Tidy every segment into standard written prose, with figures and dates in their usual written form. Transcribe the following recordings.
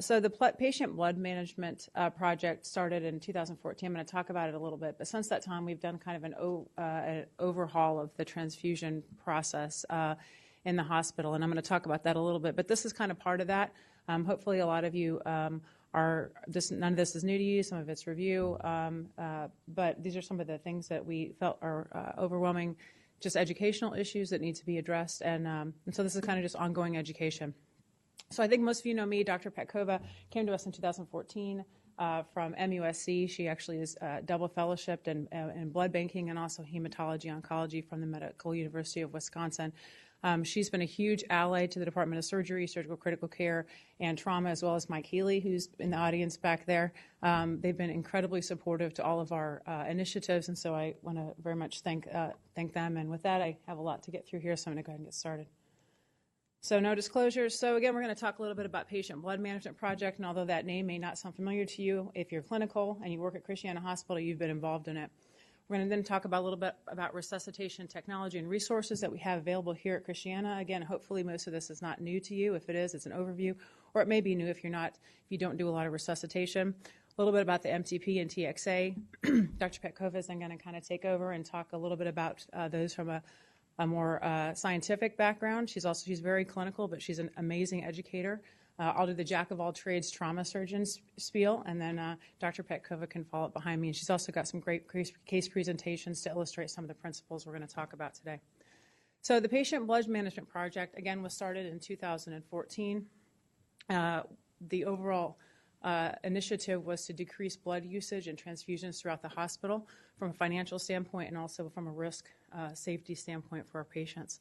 So the patient blood management project started in 2014. I'm going to talk about it a little bit, but since that time, we've done kind of an overhaul of the transfusion process in the hospital, and I'm going to talk about that a little bit. But this is kind of part of that. Hopefully, a lot of you none of this is new to you. Some of it's review, but these are some of the things that we felt are overwhelming, just educational issues that need to be addressed, and so this is kind of just ongoing education. So I think most of you know me. Dr. Petkova came to us in 2014 from MUSC. She actually is double fellowshipped in blood banking and also hematology oncology from the Medical University of Wisconsin. She's been a huge ally to the Department of Surgery, Surgical Critical Care, and Trauma, as well as Mike Healy, who's in the audience back there. They've been incredibly supportive to all of our initiatives, and so I want to very much thank them. And with that, I have a lot to get through here, so I'm going to go ahead and get started. So no disclosures. So again, we're going to talk a little bit about Patient Blood Management Project, and although that name may not sound familiar to you, if you're clinical and you work at Christiana Hospital, you've been involved in it. We're going to then talk about a little bit about resuscitation technology and resources that we have available here at Christiana. Again, hopefully most of this is not new to you. If it is, it's an overview, or it may be new if you don't do a lot of resuscitation. A little bit about the MTP and TXA. Dr. Petkova is then going to kind of take over and talk a little bit about those from a more scientific background. She's very clinical, but she's an amazing educator. I'll do the jack of all trades trauma surgeon spiel, and then Dr. Petkova can follow up behind me. And she's also got some great case presentations to illustrate some of the principles we're going to talk about today. So the Patient Blood Management Project, again, was started in 2014. The overall initiative was to decrease blood usage and transfusions throughout the hospital from a financial standpoint and also from a risk safety standpoint for our patients.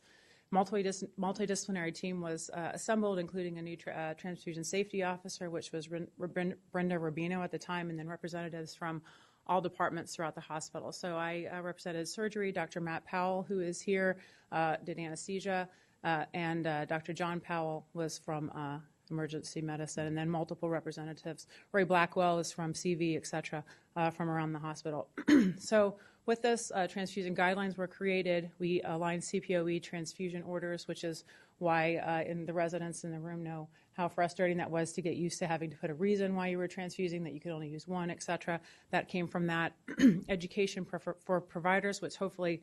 Multidisciplinary team was assembled, including a new transfusion safety officer, which was Brenda Rubino at the time, and then representatives from all departments throughout the hospital. So I represented surgery. Dr. Matt Powell, who is here, did anesthesia, and Dr. John Powell was from emergency medicine, and then multiple representatives. Ray Blackwell is from CV, et cetera, from around the hospital. So with this, transfusion guidelines were created. We aligned CPOE transfusion orders, which is why in the residents in the room know how frustrating that was to get used to having to put a reason why you were transfusing, that you could only use one, et cetera. That came from that. Education for providers, which hopefully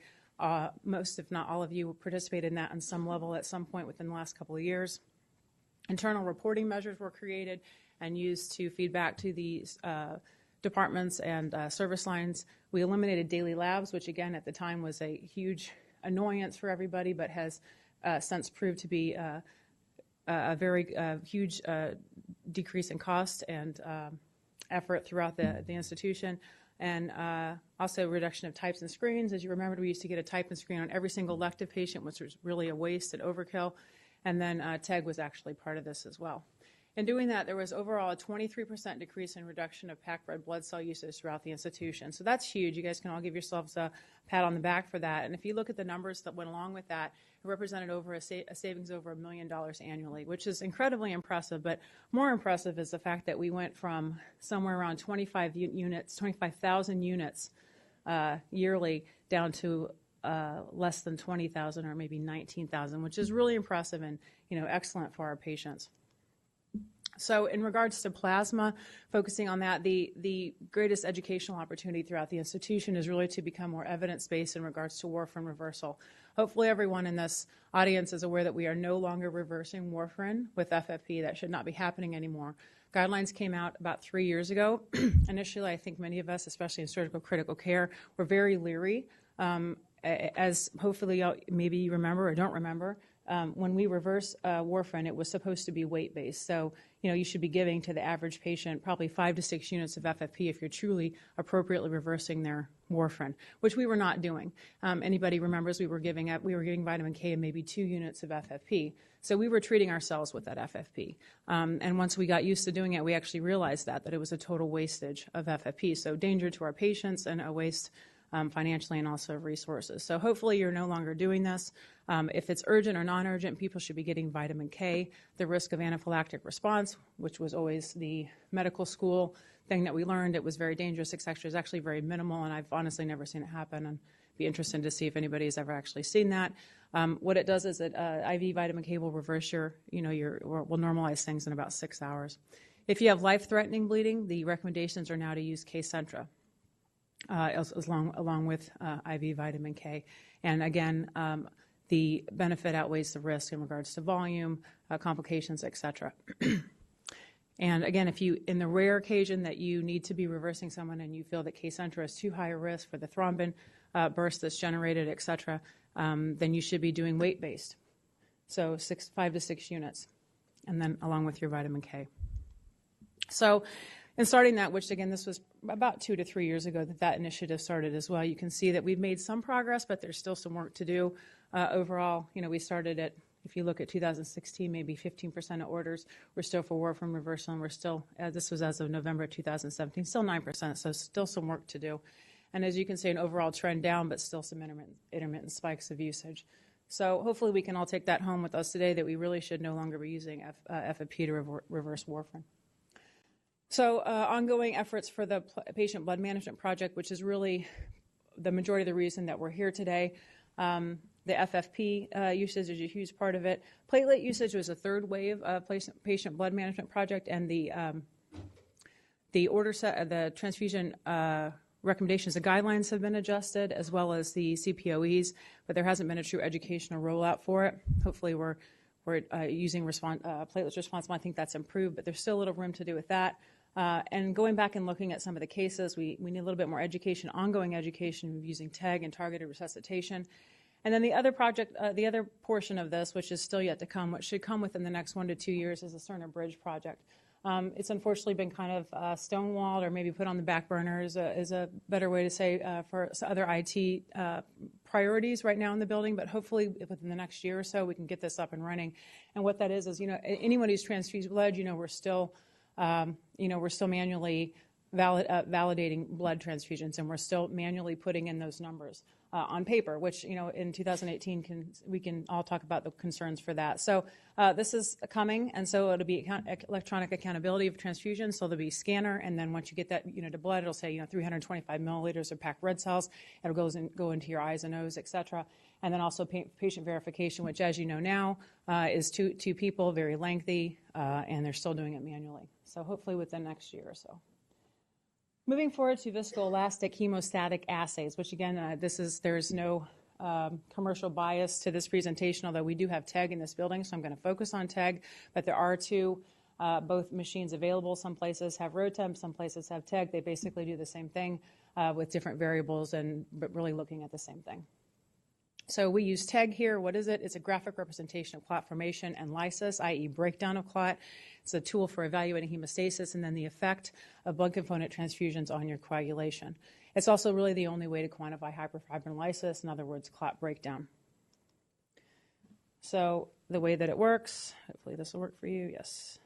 most, if not all of you, participated in that on some level at some point within the last couple of years. Internal reporting measures were created and used to feed back to these departments and service lines. We eliminated daily labs, which again at the time was a huge annoyance for everybody, but has since proved to be a very huge decrease in cost and effort throughout the institution. And also reduction of types and screens. As you remember, we used to get a type and screen on every single elective patient, which was really a waste and overkill. And then TEG was actually part of this as well. In doing that, there was overall a 23% decrease in reduction of packed red blood cell usage throughout the institution. So that's huge. You guys can all give yourselves a pat on the back for that. And if you look at the numbers that went along with that, it represented over a savings over $1 million annually, which is incredibly impressive. But more impressive is the fact that we went from somewhere around 25,000 units yearly down to less than 20,000 or maybe 19,000, which is really impressive and excellent for our patients. So in regards to plasma, focusing on that, the greatest educational opportunity throughout the institution is really to become more evidence-based in regards to warfarin reversal. Hopefully everyone in this audience is aware that we are no longer reversing warfarin with FFP. That should not be happening anymore. Guidelines came out about 3 years ago. Initially, I think many of us, especially in surgical critical care, were very leery. As hopefully maybe you remember or don't remember, when we reverse warfarin, it was supposed to be weight-based. So, you should be giving to the average patient probably 5 to 6 units of FFP if you're truly appropriately reversing their warfarin, which we were not doing. Anybody remembers we were giving vitamin K and maybe 2 units of FFP. So we were treating ourselves with that FFP. And once we got used to doing it, we actually realized that it was a total wastage of FFP. So danger to our patients and a waste financially and also resources. So hopefully you're no longer doing this. If it's urgent or non-urgent, people should be getting vitamin K. The risk of anaphylactic response, which was always the medical school thing that we learned, it was very dangerous, etc., is actually very minimal, and I've honestly never seen it happen, and be interested to see if anybody's ever actually seen that. What it does is that IV vitamin K will reverse will normalize things in about 6 hours. If you have life-threatening bleeding, the recommendations are now to use Kcentra along with IV vitamin K. And again, the benefit outweighs the risk in regards to volume, complications, et cetera. And again, if you, in the rare occasion that you need to be reversing someone and you feel that Kcentra is too high a risk for the thrombin burst that's generated, et cetera, then you should be doing weight-based. So 5 to 6 units, and then along with your vitamin K. So in starting that, which again, this was about 2 to 3 years ago that initiative started as well, you can see that we've made some progress, but there's still some work to do. Overall, we started at, if you look at 2016, maybe 15% of orders were still for warfarin reversal, and we're still, this was as of November 2017, still 9%, so still some work to do. And as you can see, an overall trend down, but still some intermittent spikes of usage. So hopefully we can all take that home with us today, that we really should no longer be using FFP to reverse warfarin. So ongoing efforts for the patient blood management project, which is really the majority of the reason that we're here today. The FFP usage is a huge part of it. Platelet usage was a third wave of patient blood management project, and the transfusion recommendations, the guidelines have been adjusted, as well as the CPOEs, but there hasn't been a true educational rollout for it. Hopefully we're using platelets responsible. I think that's improved, but there's still a little room to do with that. And going back and looking at some of the cases, we need a little bit more education, ongoing education using TEG and targeted resuscitation. And then the other project, the other portion of this, which is still yet to come, which should come within the next 1 to 2 years, is the Cerner Bridge project. It's unfortunately been kind of stonewalled, or maybe put on the back burner is a better way to say, for other IT priorities right now in the building, but hopefully within the next year or so we can get this up and running. And what that is anyone who's transfused blood, we're still manually validating blood transfusions, and we're still manually putting in those numbers on paper, which, in 2018 we can all talk about the concerns for that. So this is coming, and so it'll be electronic accountability of transfusions. So there'll be a scanner, and then once you get that to blood, it'll say 325 milliliters of packed red cells. It'll go into your eyes and nose, et cetera. And then also patient verification, which, as you know now, is two people, very lengthy, and they're still doing it manually. So hopefully within next year or so. Moving forward to viscoelastic hemostatic assays, which again, there's no commercial bias to this presentation, although we do have TEG in this building, so I'm going to focus on TEG, but there are both machines available. Some places have ROTEM, some places have TEG. They basically do the same thing with different variables, but really looking at the same thing. So we use TEG here. What is it? It's a graphic representation of clot formation and lysis, i.e. breakdown of clot. It's a tool for evaluating hemostasis and then the effect of blood component transfusions on your coagulation. It's also really the only way to quantify hyperfibrin lysis, in other words, clot breakdown. So the way that it works, hopefully this will work for you, yes.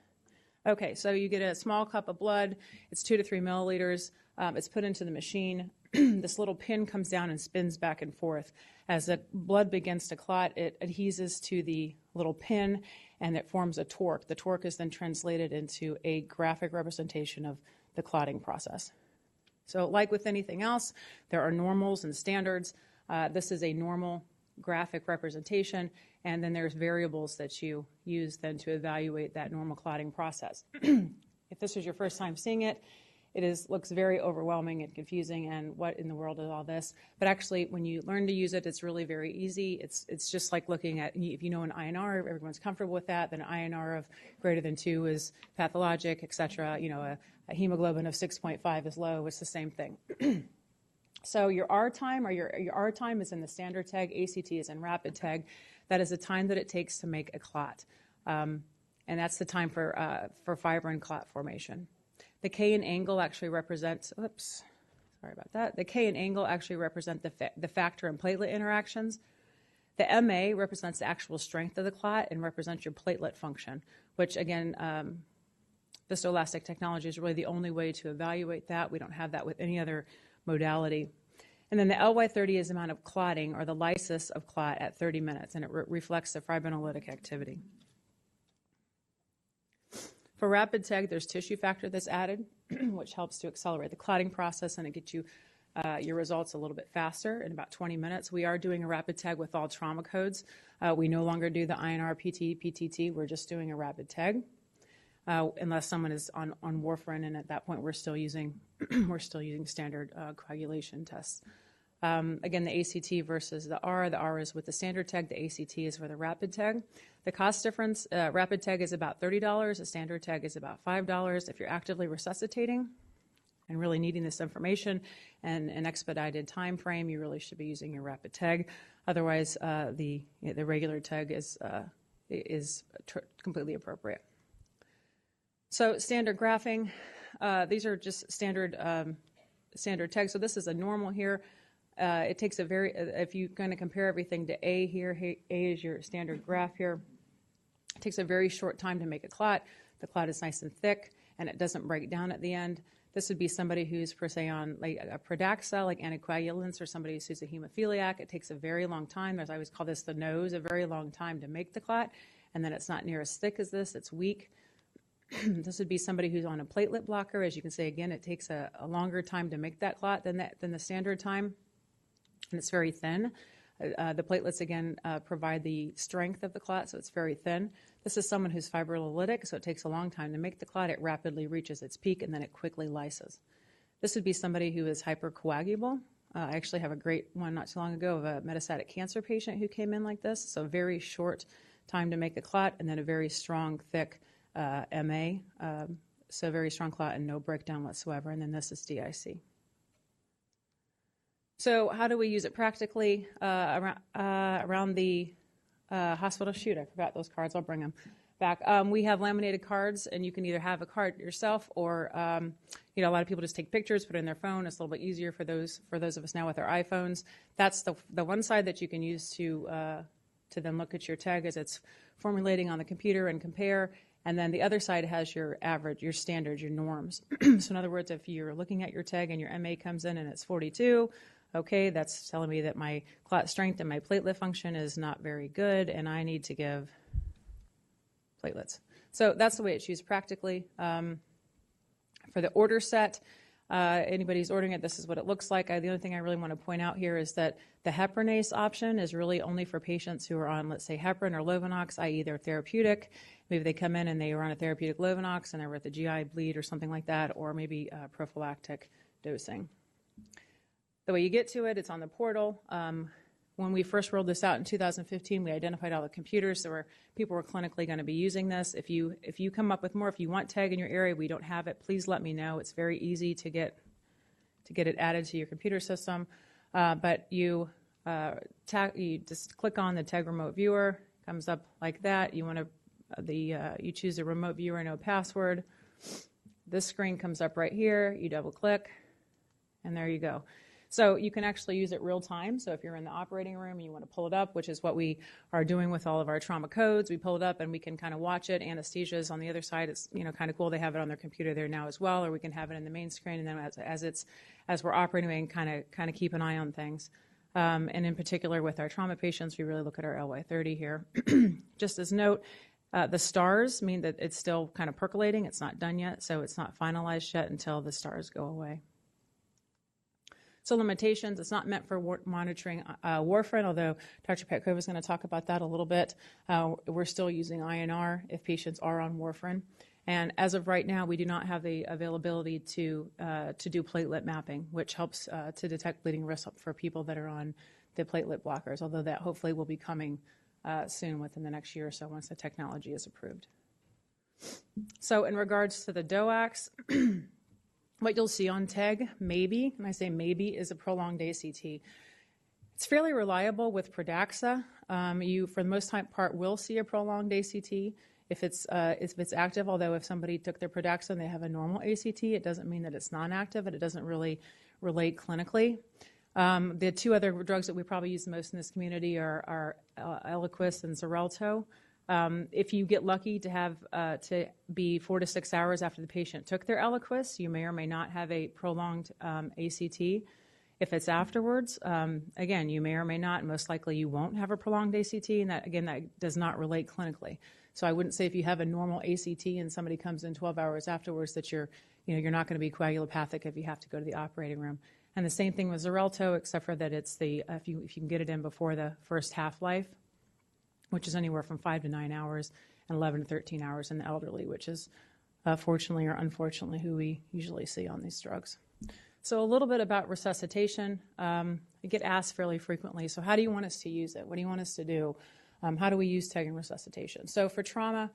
Okay, so you get a small cup of blood. It's 2 to 3 milliliters. It's put into the machine. This little pin comes down and spins back and forth. As the blood begins to clot, it adheses to the little pin, and it forms a torque. The torque is then translated into a graphic representation of the clotting process. So like with anything else, there are normals and standards. This is a normal graphic representation, and then there's variables that you use then to evaluate that normal clotting process. If this was your first time seeing it, looks very overwhelming and confusing, and what in the world is all this? But actually, when you learn to use it, it's really very easy. It's just like looking at, if you know an INR, everyone's comfortable with that, then an INR of greater than 2 is pathologic, et cetera. A hemoglobin of 6.5 is low. It's the same thing. So your R time, or your R time is in the standard TEG, ACT is in rapid TEG. That is the time that it takes to make a clot. And that's the time for fibrin clot formation. The K and angle actually represents, sorry about that. The K and angle actually represent the factor and platelet interactions. The MA represents the actual strength of the clot and represents your platelet function, which again, viscoelastic technology is really the only way to evaluate that. We don't have that with any other modality. And then the LY30 is the amount of clotting, or the lysis of clot at 30 minutes, and it reflects the fibrinolytic activity. For rapid TEG, there's tissue factor that's added, which helps to accelerate the clotting process, and it gets you your results a little bit faster in about 20 minutes. We are doing a rapid TEG with all trauma codes. We no longer do the INR, PT, PTT. We're just doing a rapid TEG. unless someone is on warfarin, and at that point we're still using standard coagulation tests. Again, the ACT versus the R. The R is with the standard TEG. The ACT is with a rapid TEG. The cost difference, rapid TEG is about $30. A standard TEG is about $5. If you're actively resuscitating and really needing this information and an expedited time frame, you really should be using your rapid TEG. Otherwise, the regular TEG is completely appropriate. So standard graphing, these are just standard TEG. So this is a normal here. It takes if you're going to compare everything to A here, A is your standard graph here. It takes a very short time to make a clot. The clot is nice and thick, and it doesn't break down at the end. This would be somebody who's, per se, on like a Pradaxa, like anticoagulants, or somebody who's a hemophiliac. It takes a very long time. I always call this the nose, a very long time to make the clot, and then it's not near as thick as this. It's weak. This would be somebody who's on a platelet blocker. As you can see, again, it takes a longer time to make that clot than the standard time, and it's very thin. The platelets, again, provide the strength of the clot, so it's very thin. This is someone who's fibrinolytic, so it takes a long time to make the clot. It rapidly reaches its peak, and then it quickly lyses. This would be somebody who is hypercoagulable. I actually have a great one not too long ago of a metastatic cancer patient who came in like this, so very short time to make a clot, and then a very strong, thick MA, so very strong clot and no breakdown whatsoever, and then this is DIC. So how do we use it practically around the hospital? Shoot, I forgot those cards. I'll bring them back. We have laminated cards, and you can either have a card yourself or, a lot of people just take pictures, put it in their phone. It's a little bit easier for those of us now with our iPhones. That's the one side that you can use to then look at your TEG as it's formulating on the computer and compare. And then the other side has your average, your standards, your norms. So in other words, if you're looking at your TEG and your MA comes in and it's 42, okay, that's telling me that my clot strength and my platelet function is not very good, and I need to give platelets. So that's the way it's used practically. For the order set, anybody who's ordering it, this is what it looks like. The only thing I really want to point out here is that the heparinase option is really only for patients who are on, let's say, heparin or Lovenox, i.e. they're therapeutic. Maybe they come in and they are on a therapeutic Lovenox and they're with a GI bleed or something like that, or maybe prophylactic dosing. The way you get to it, it's on the portal. When we first rolled this out in 2015, we identified all the computers. People were clinically going to be using this. If you come up with more, if you want TEG in your area, we don't have it, please let me know. It's very easy to get it added to your computer system. But you just click on the TEG remote viewer, comes up like that. You choose the remote viewer, no password. This screen comes up right here. You double click, and there you go. So you can actually use it real time. So if you're in the operating room and you want to pull it up, which is what we are doing with all of our trauma codes, we pull it up and we can kind of watch it. Anesthesia is on the other side. It's kind of cool. They have it on their computer there now as well, or we can have it in the main screen. And then as we're operating, we can kind of keep an eye on things. And in particular with our trauma patients, we really look at our LY30 here. Just as note, the stars mean that it's still kind of percolating. It's not done yet, so it's not finalized yet until the stars go away. So limitations, it's not meant for monitoring warfarin, although Dr. Petkova is going to talk about that a little bit. We're still using INR if patients are on warfarin. And as of right now, we do not have the availability to do platelet mapping, which helps to detect bleeding risk for people that are on the platelet blockers, although that hopefully will be coming soon within the next year or so once the technology is approved. So in regards to the DOACs, what you'll see on TEG, maybe, and I say maybe, is a prolonged ACT. It's fairly reliable with Pradaxa. You, for the most part, will see a prolonged ACT if it's active, although if somebody took their Pradaxa and they have a normal ACT, it doesn't mean that it's non-active, and it doesn't really relate clinically. The two other drugs that we probably use the most in this community are Eliquis and Xarelto. If you get lucky to have to be 4 to 6 hours after the patient took their Eliquis, you may or may not have a prolonged ACT. If it's afterwards, again, you may or may not, and most likely you won't have a prolonged ACT, and that does not relate clinically. So I wouldn't say if you have a normal ACT and somebody comes in 12 hours afterwards that you're not going to be coagulopathic if you have to go to the operating room. And the same thing with Xarelto, except for that it's if you can get it in before the first half-life, which is anywhere from 5 to 9 hours, and 11 to 13 hours in the elderly, which is fortunately or unfortunately, who we usually see on these drugs. So a little bit about resuscitation. I get asked fairly frequently, so how do you want us to use it? What do you want us to do? How do we use TEG in resuscitation? So for trauma,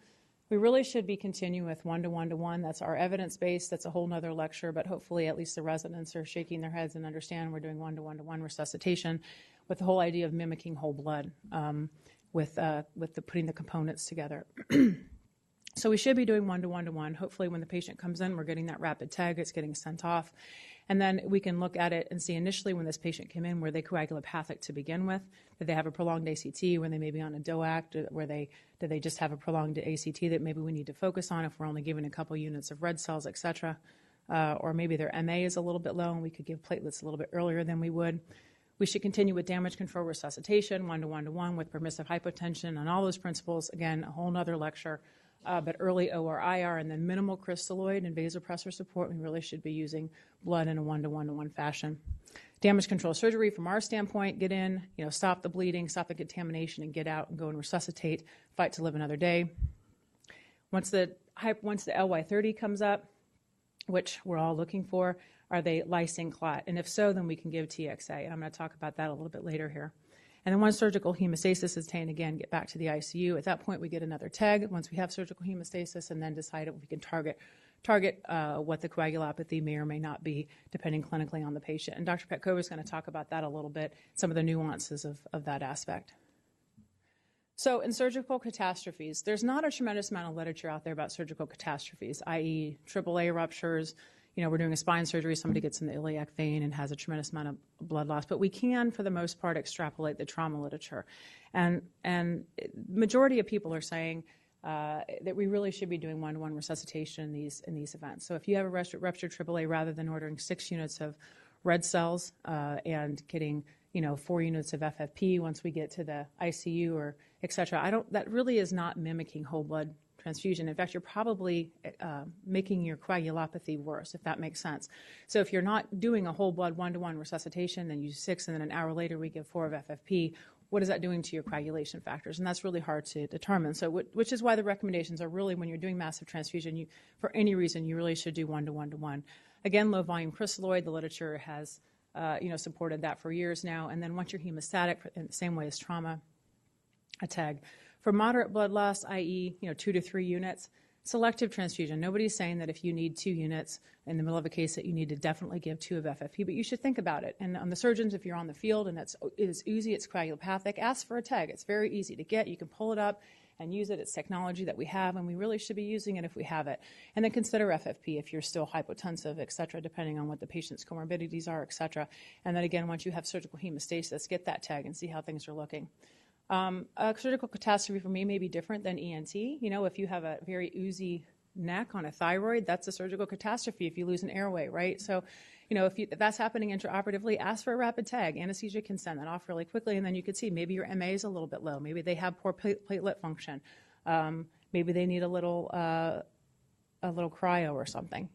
we really should be continuing with 1-to-1-to-1. That's our evidence base. That's a whole nother lecture, but hopefully at least the residents are shaking their heads and understand we're doing 1-to-1-to-1 resuscitation with the whole idea of mimicking whole blood with putting the components together. So we should be doing 1-to-1-to-1. Hopefully when the patient comes in, we're getting that rapid TEG, it's getting sent off. And then we can look at it and see initially when this patient came in, were they coagulopathic to begin with? Did they have a prolonged ACT? Were they maybe on a DOAC? Did they just have a prolonged ACT that maybe we need to focus on if we're only giving a couple units of red cells, et cetera? Or maybe their MA is a little bit low and we could give platelets a little bit earlier than we would. We should continue with damage control resuscitation, 1-to-1-to-1 with permissive hypotension and all those principles. Again, a whole nother lecture. But early OR-IR and then minimal crystalloid and vasopressor support, we really should be using blood in a 1-to-1-to-1 fashion. Damage control surgery, from our standpoint, get in, stop the bleeding, stop the contamination, and get out and go and resuscitate, fight to live another day. Once the LY30 comes up, which we're all looking for, are they lysine clot? And if so, then we can give TXA. And I'm going to talk about that a little bit later here. And then once surgical hemostasis is attained, again, get back to the ICU. At that point, we get another TEG once we have surgical hemostasis and then decide if we can target what the coagulopathy may or may not be, depending clinically on the patient. And Dr. Petkova is going to talk about that a little bit, some of the nuances of that aspect. So in surgical catastrophes, there's not a tremendous amount of literature out there about surgical catastrophes, i.e. AAA ruptures. We're doing a spine surgery, somebody gets in the iliac vein and has a tremendous amount of blood loss. But we can, for the most part, extrapolate the trauma literature. And majority of people are saying that we really should be doing 1-to-1 resuscitation in these events. So if you have a ruptured AAA, rather than ordering 6 units of red cells and getting 4 units of FFP once we get to the ICU or et cetera, that really is not mimicking whole blood transfusion. In fact, you're probably making your coagulopathy worse, if that makes sense. So if you're not doing a whole blood 1-to-1 resuscitation, then you use 6, and then an hour later we give 4 of FFP, what is that doing to your coagulation factors? And that's really hard to determine. So which is why the recommendations are really, when you're doing massive transfusion, for any reason, you really should do 1-to-1-to-1. Again, low volume crystalloid, the literature has supported that for years now. And then once you're hemostatic, in the same way as trauma, a TEG. For moderate blood loss, i.e., 2 to 3 units, selective transfusion. Nobody's saying that if you need 2 units in the middle of a case that you need to definitely give 2 of FFP, but you should think about it. And on the surgeons, if you're on the field and it is oozy, it's coagulopathic, ask for a TEG. It's very easy to get. You can pull it up and use it. It's technology that we have, and we really should be using it if we have it. And then consider FFP if you're still hypotensive, et cetera, depending on what the patient's comorbidities are, et cetera. And then again, once you have surgical hemostasis, get that TEG and see how things are looking. A surgical catastrophe for me may be different than ENT. If you have a very oozy neck on a thyroid, that's a surgical catastrophe if you lose an airway, right? So, if that's happening intraoperatively, ask for a rapid TEG. Anesthesia can send that off really quickly, and then you could see maybe your MA is a little bit low. Maybe they have poor platelet function. Maybe they need a little cryo or something,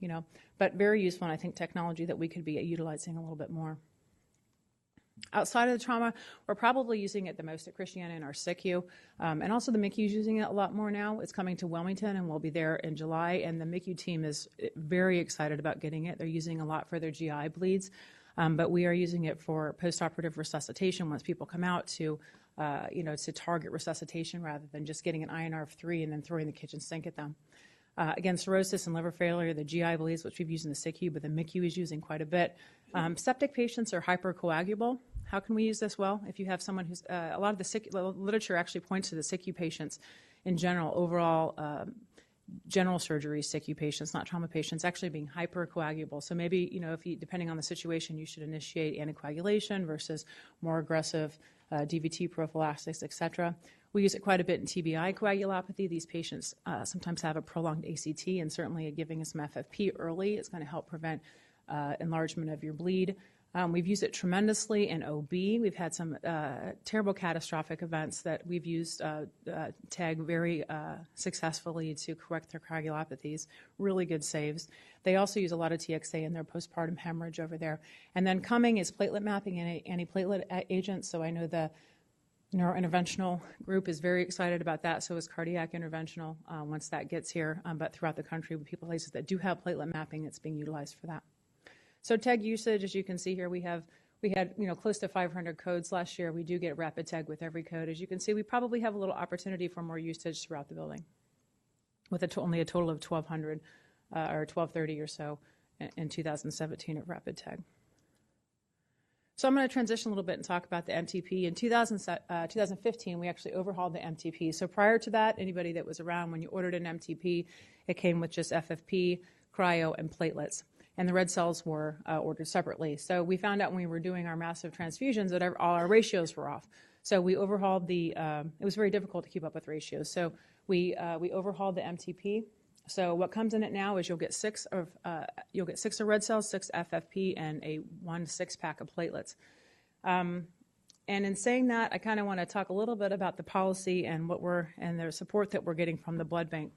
But very useful, and I think technology that we could be utilizing a little bit more. Outside of the trauma, we're probably using it the most at Christiana in our SICU, and also the MICU is using it a lot more now. It's coming to Wilmington, and we'll be there in July, and the MICU team is very excited about getting it. They're using a lot for their GI bleeds, but we are using it for postoperative resuscitation once people come out to target resuscitation rather than just getting an INR of 3 and then throwing the kitchen sink at them. Again, cirrhosis and liver failure, the GI bleeds, which we've used in the SICU, but the MICU is using quite a bit. Septic patients are hypercoagulable. How can we use this? Well, if you have someone who's, a lot of the literature actually points to the SICU patients in general, overall general surgery SICU patients, not trauma patients, actually being hypercoagulable. So maybe, if you, depending on the situation, you should initiate anticoagulation versus more aggressive DVT prophylaxis, et cetera. We use it quite a bit in TBI coagulopathy. These patients sometimes have a prolonged ACT, and certainly giving some FFP early is going to help prevent enlargement of your bleed. We've used it tremendously in OB. We've had some terrible catastrophic events that we've used TEG very successfully to correct their coagulopathies. Really good saves. They also use a lot of TXA in their postpartum hemorrhage over there. And then coming is platelet mapping and antiplatelet agents. So I know the Neurointerventional group is very excited about that, so is cardiac interventional once that gets here. But throughout the country, with places that do have platelet mapping, it's being utilized for that. So TEG usage, as you can see here, we had close to 500 codes last year. We do get rapid TEG with every code. As you can see, we probably have a little opportunity for more usage throughout the building, with only a total of 1,200 or 1,230 or so in 2017 of rapid TEG. So I'm going to transition a little bit and talk about the MTP. In 2015, we actually overhauled the MTP. So prior to that, anybody that was around, when you ordered an MTP, it came with just FFP, cryo, and platelets. And the red cells were ordered separately. So we found out when we were doing our massive transfusions that all our ratios were off. So we overhauled it was very difficult to keep up with ratios. So we overhauled the MTP. So what comes in it now is you'll get six of red cells, 6 FFP, and a 1 6-pack of platelets. And in saying that, I kind of want to talk a little bit about the policy and the support that we're getting from the blood bank.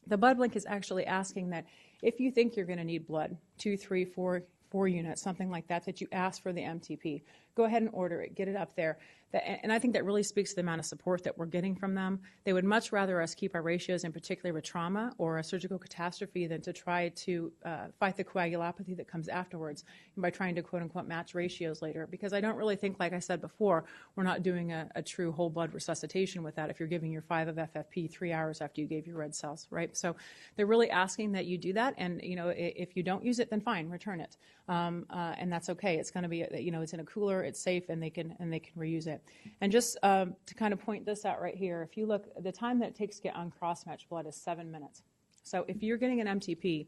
The blood bank is actually asking that if you think you're going to need blood, 2, 3, 4 units, something like that, that you ask for the MTP. Go ahead and order it, get it up there. And I think that really speaks to the amount of support that we're getting from them. They would much rather us keep our ratios, in particular with trauma or a surgical catastrophe, than to try to fight the coagulopathy that comes afterwards by trying to quote-unquote match ratios later. Because I don't really think, like I said before, we're not doing a true whole blood resuscitation with that if you're giving your 5 of FFP 3 hours after you gave your red cells, right? So they're really asking that you do that, and if you don't use it, then fine, return it, and that's okay. It's going to be it's in a cooler, it's safe, and they can reuse it. And just to kind of point this out right here, if you look, the time that it takes to get uncross-matched blood is 7 minutes. So if you're getting an MTP,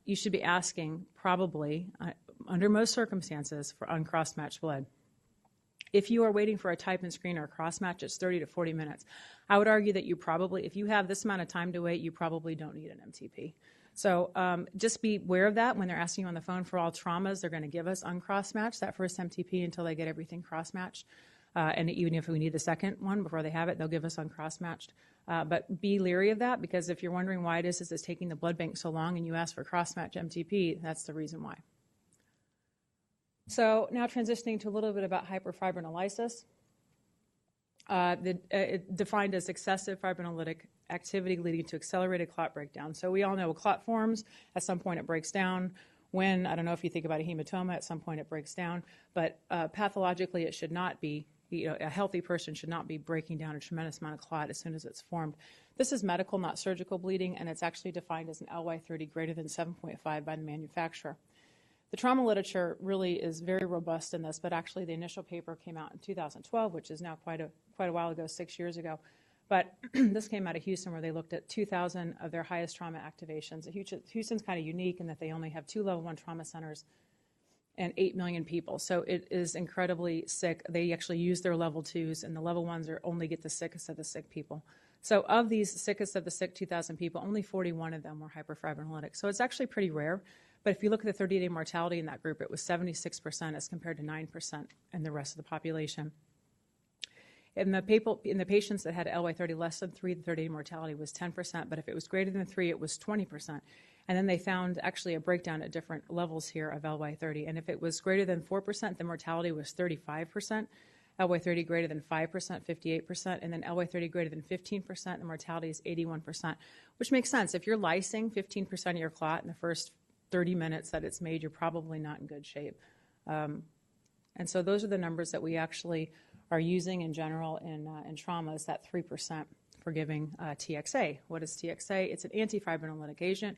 you should be asking probably, under most circumstances, for uncross-matched blood. If you are waiting for a type and screen or a cross-match, it's 30 to 40 minutes. I would argue that you probably, if you have this amount of time to wait, you probably don't need an MTP. So just be aware of that when they're asking you on the phone. For all traumas, they're going to give us uncross-matched, that first MTP, until they get everything cross-matched. And even if we need the second one before they have it, they'll give us uncross-matched. But be leery of that, because if you're wondering why is it's taking the blood bank so long and you ask for cross-match MTP, that's the reason why. So now transitioning to a little bit about hyperfibrinolysis. Defined as excessive fibrinolytic activity leading to accelerated clot breakdown. So we all know a clot forms, at some point it breaks down. I don't know if you think about a hematoma, at some point it breaks down, but pathologically it should not be, a healthy person should not be breaking down a tremendous amount of clot as soon as it's formed. This is medical, not surgical bleeding, and it's actually defined as an LY30 greater than 7.5 by the manufacturer. The trauma literature really is very robust in this, but actually the initial paper came out in 2012, which is now quite a while ago, 6 years ago. But this came out of Houston, where they looked at 2,000 of their highest trauma activations. Houston's kind of unique in that they only have 2 level 1 trauma centers and 8 million people. So it is incredibly sick. They actually use their level 2s, and the level 1s only get the sickest of the sick people. So of these sickest of the sick 2,000 people, only 41 of them were hyperfibrinolytic. So it's actually pretty rare. But if you look at the 30-day mortality in that group, it was 76% as compared to 9% in the rest of the population. In the patients that had LY30 less than 3, the 30-day mortality was 10%, but if it was greater than 3, it was 20%. And then they found actually a breakdown at different levels here of LY30. And if it was greater than 4%, the mortality was 35%. LY30 greater than 5%, 58%, and then LY30 greater than 15%, the mortality is 81%, which makes sense. If you're lysing 15% of your clot in the first 30 minutes that it's made, you're probably not in good shape. And so those are the numbers that we actually are using in general in trauma, is that 3% for giving TXA. What is TXA? It's an antifibrinolytic agent,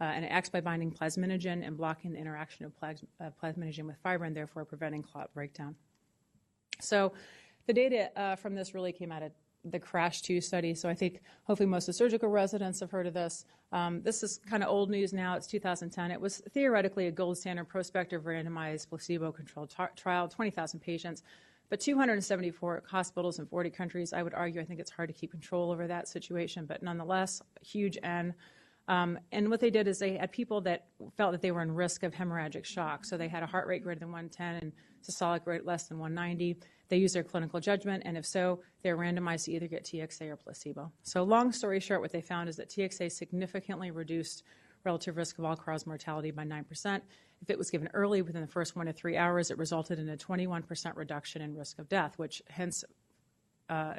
and it acts by binding plasminogen and blocking the interaction of plasminogen with fibrin, therefore preventing clot breakdown. So the data from this really came out of the CRASH-2 study. So I think hopefully most of the surgical residents have heard of this. This is kind of old news now. It's 2010. It was theoretically a gold standard prospective randomized placebo-controlled trial, 20,000 patients, but 274 hospitals in 40 countries. I would argue I think it's hard to keep control over that situation, but nonetheless, huge N. And what they did is they had people that felt that they were in risk of hemorrhagic shock. So they had a heart rate greater than 110 and systolic rate less than 190. They used their clinical judgment, and if so, they're randomized to either get TXA or placebo. So long story short, what they found is that TXA significantly reduced relative risk of all-cause mortality by 9%. If it was given early, within the first 1 to 3 hours, it resulted in a 21% reduction in risk of death, which hence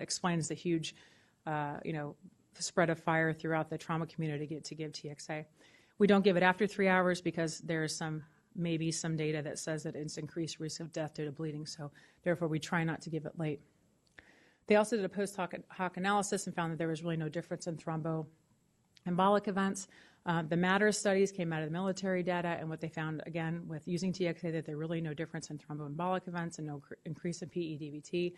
explains the huge, spread of fire throughout the trauma community to give TXA. We don't give it after 3 hours because there's maybe some data that says that it's increased risk of death due to bleeding, so therefore we try not to give it late. They also did a post-hoc analysis and found that there was really no difference in thromboembolic events. The MATTER studies came out of the military data, and what they found, again, with using TXA, that there really no difference in thromboembolic events and no increase in PE-DVT.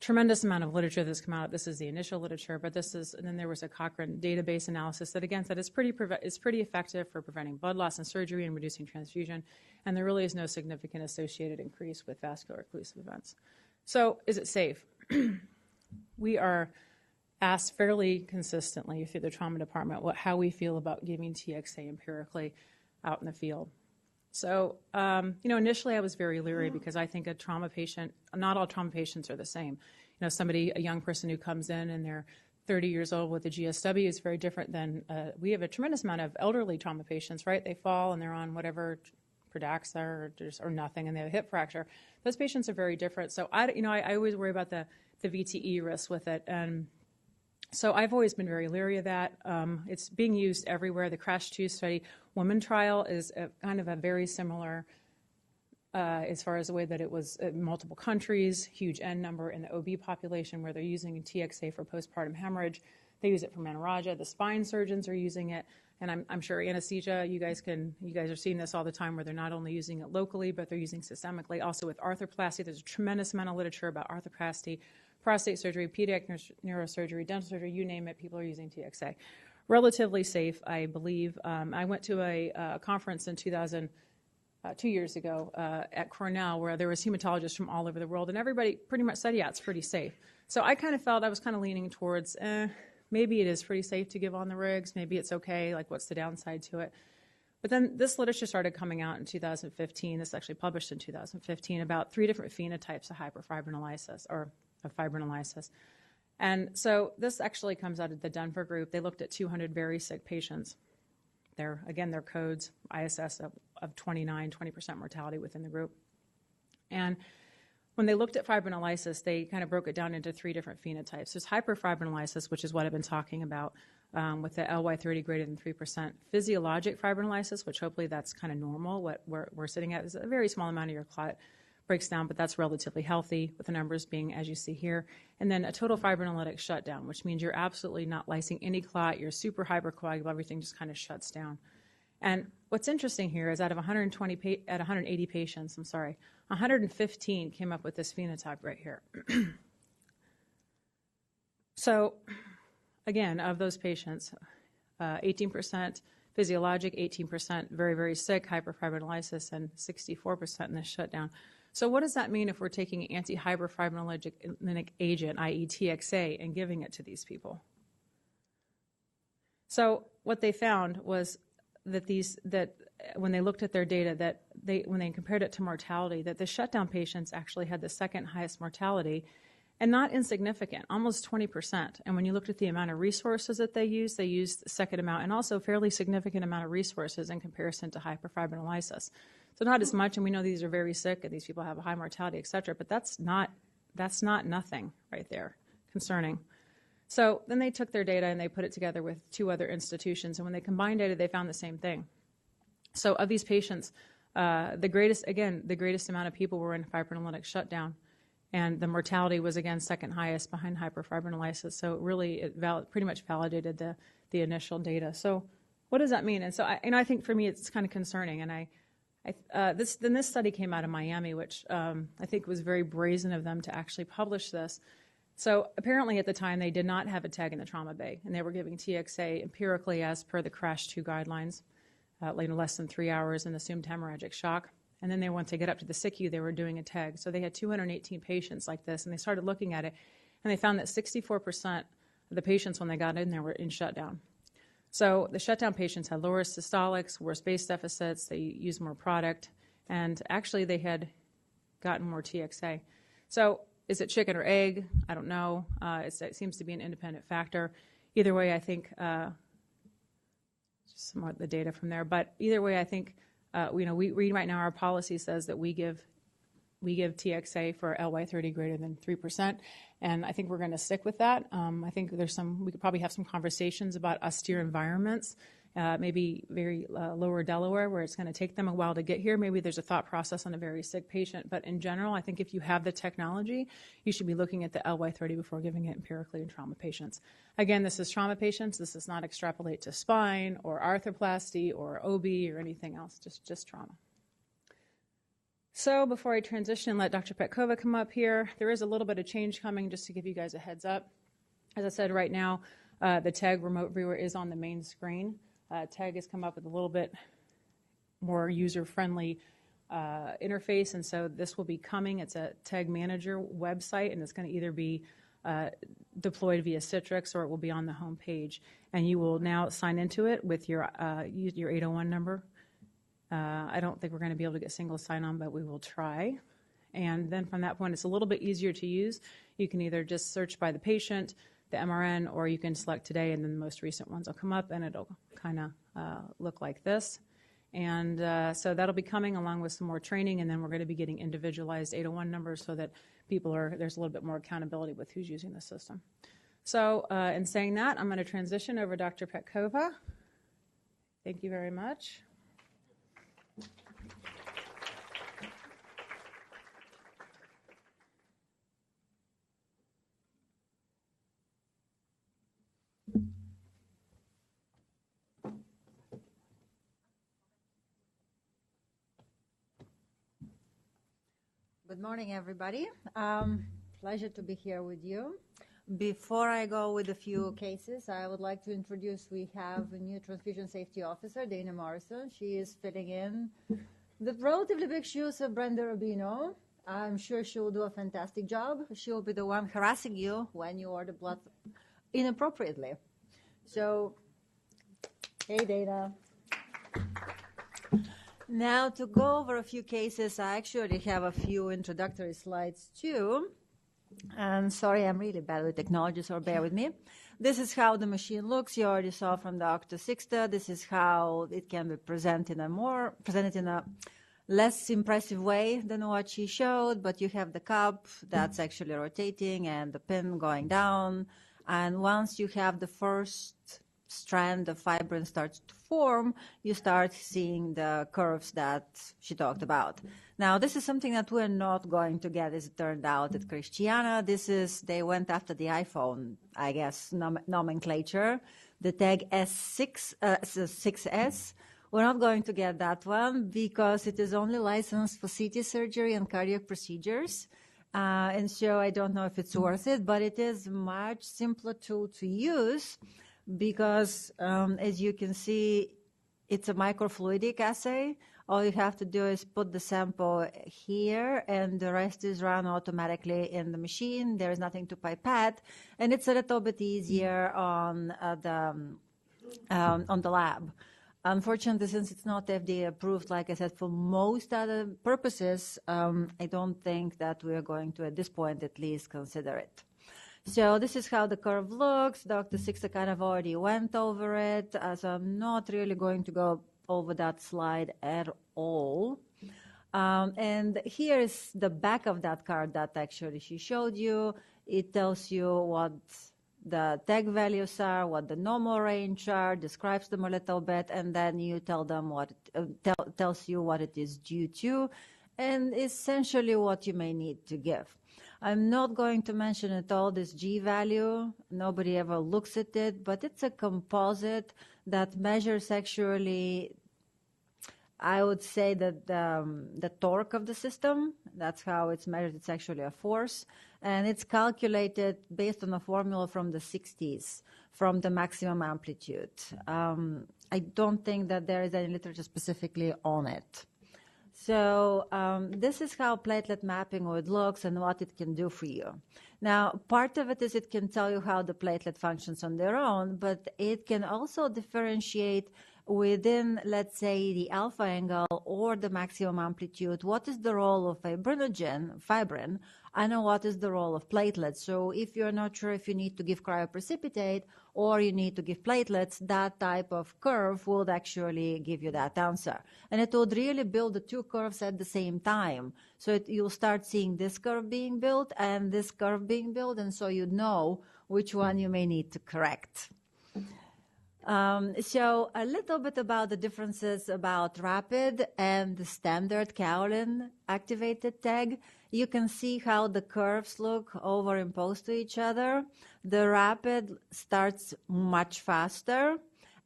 Tremendous amount of literature that's come out. This is the initial literature, but and then there was a Cochrane database analysis that, again, said it's pretty effective for preventing blood loss in surgery and reducing transfusion, and there really is no significant associated increase with vascular occlusive events. So is it safe? We are asked fairly consistently through the trauma department how we feel about giving TXA empirically out in the field. So, initially I was very leery because I think not all trauma patients are the same. A young person who comes in and they're 30 years old with a GSW is very different than, we have a tremendous amount of elderly trauma patients, right? They fall and they're on whatever, Pradaxa or nothing, and they have a hip fracture. Those patients are very different. So I always worry about the VTE risk with it. And so I've always been very leery of that. It's being used everywhere. The CRASH-2 study woman trial is kind of a very similar as far as the way that it was in multiple countries, huge N number in the OB population where they're using TXA for postpartum hemorrhage. They use it for menorrhagia. The spine surgeons are using it. And I'm sure anesthesia, you guys are seeing this all the time where they're not only using it locally, but they're using systemically. Also with arthroplasty, there's a tremendous amount of literature about arthroplasty, prostate surgery, pediatric neurosurgery, dental surgery, you name it, people are using TXA. Relatively safe, I believe. I went to a conference in 2 years ago at Cornell where there was hematologists from all over the world, and everybody pretty much said, yeah, it's pretty safe. So I kind of felt I was kind of leaning towards, maybe it is pretty safe to give on the rigs, maybe it's okay, like what's the downside to it? But then this literature started coming out in 2015, this actually published in 2015, about 3 different phenotypes of hyperfibrinolysis, or of fibrinolysis. And so this actually comes out of the Denver group. They looked at 200 very sick patients. Their codes, ISS of 20% mortality within the group. And when they looked at fibrinolysis, they kind of broke it down into 3 different phenotypes. There's hyperfibrinolysis, which is what I've been talking about with the LY30 greater than 3%. Physiologic fibrinolysis, which hopefully that's kind of normal. What we're sitting at is a very small amount of your clot breaks down, but that's relatively healthy, with the numbers being as you see here. And then a total fibrinolytic shutdown, which means you're absolutely not lysing any clot, you're super hypercoagulable, everything just kind of shuts down. And what's interesting here is out of 180 patients, 115 came up with this phenotype right here. So again, of those patients, 18% physiologic, 18% very, very sick, hyperfibrinolysis, and 64% in this shutdown. So what does that mean if we're taking an anti-hyperfibrinolytic agent, i.e. TXA, and giving it to these people? So what they found was that when they looked at their data, when they compared it to mortality, that the shutdown patients actually had the second highest mortality, and not insignificant, almost 20%. And when you looked at the amount of resources that they used the second amount, and also fairly significant amount of resources in comparison to hyperfibrinolysis. So not as much, and we know these are very sick, and these people have a high mortality, et cetera, but that's not nothing right there, concerning. So then they took their data and they put it together with 2 other institutions, and when they combined data, they found the same thing. So of these patients, the greatest amount of people were in fibrinolytic shutdown, and the mortality was, again, second highest behind hyperfibrinolysis. So it pretty much validated the initial data. So what does that mean? And so I think for me it's kind of concerning. And this study came out of Miami, which I think was very brazen of them to actually publish this. So apparently at the time they did not have a tag in the trauma bay, and they were giving TXA empirically as per the CRASH-2 guidelines, less than 3 hours in assumed hemorrhagic shock. And then once they get up to the SICU, they were doing a tag. So they had 218 patients like this, and they started looking at it, and they found that 64% of the patients when they got in there were in shutdown. So the shutdown patients had lower systolics, worse base deficits, they used more product, and actually they had gotten more TXA. So is it chicken or egg? I don't know. It seems to be an independent factor. Either way, I think just some of the data from there. But either way, I think, we read right now our policy says that we give TXA for LY30 greater than 3%, and I think we're going to stick with that. I think we could probably have some conversations about austere environments, maybe very lower Delaware, where it's going to take them a while to get here. Maybe there's a thought process on a very sick patient, but in general, I think if you have the technology, you should be looking at the LY30 before giving it empirically in trauma patients. Again, this is trauma patients. This does not extrapolate to spine or arthroplasty or OB or anything else, just trauma. So before I transition, let Dr. Petkova come up here. There is a little bit of change coming, just to give you guys a heads up. As I said, right now, the TEG remote viewer is on the main screen. TEG has come up with a little bit more user-friendly interface, and so this will be coming. It's a TEG Manager website, and it's going to either be deployed via Citrix or it will be on the home page. And you will now sign into it with your 801 number. I don't think we're going to be able to get single sign-on, but we will try. And then from that point, it's a little bit easier to use. You can either just search by the patient, the MRN, or you can select today, and then the most recent ones will come up, and it'll kind of look like this. And so that'll be coming along with some more training, and then we're going to be getting individualized 801 numbers so that there's a little bit more accountability with who's using the system. So in saying that, I'm going to transition over to Dr. Petkova. Thank you very much. Good morning, everybody. Pleasure to be here with you. Before I go with a few cases, I would like to introduce, we have a new transfusion safety officer, Dana Morrison. She is filling in the relatively big shoes of Brenda Rubino. I'm sure she will do a fantastic job. She will be the one harassing you when you order blood inappropriately. So, hey, Dana. Now, to go over a few cases, I actually have a few introductory slides, too. And sorry, I'm really bad with technology, so bear with me. This is how the machine looks. You already saw from Dr. Sixta. This is how it can be presented in a less impressive way than what she showed, but you have the cup that's actually rotating and the pin going down. And once you have the first strand of fibrin starts to form, you start seeing the curves that she talked about. Now, this is something that we're not going to get, as it turned out, at Christiana. They went after the iPhone, I guess, nomenclature, the tag S6S. We're not going to get that one because it is only licensed for CT surgery and cardiac procedures. And so I don't know if it's worth it, but it is much simpler tool to use because, as you can see, it's a microfluidic assay. All you have to do is put the sample here, and the rest is run automatically in the machine. There is nothing to pipette, and it's a little bit easier on the lab. Unfortunately, since it's not FDA approved, like I said, for most other purposes, I don't think that we are going to, at this point at least, consider it. So this is how the curve looks. Dr. Sixta kind of already went over it, so I'm not really going to go over that slide at all. And here is the back of that card that actually she showed you. It tells you what the tag values are, what the normal range are, describes them a little bit, and then you tell them what tells you what it is due to, and essentially what you may need to give. I'm not going to mention at all this G value. Nobody ever looks at it, but it's a composite that measures actually, I would say that the torque of the system. That's how it's measured. It's actually a force. And it's calculated based on a formula from the 60s, from the maximum amplitude. I don't think that there is any literature specifically on it. So this is how platelet mapping would look and what it can do for you. Now, part of it is it can tell you how the platelet functions on their own, but it can also differentiate within, let's say, the alpha angle or the maximum amplitude, what is the role of fibrin I know what is the role of platelets. So if you're not sure if you need to give cryoprecipitate or you need to give platelets, that type of curve would actually give you that answer. And it would really build the two curves at the same time. So you'll start seeing this curve being built and this curve being built, and so you know which one you may need to correct. So a little bit about the differences about rapid and the standard kaolin activated tag. You can see how the curves look overimposed to each other. The rapid starts much faster,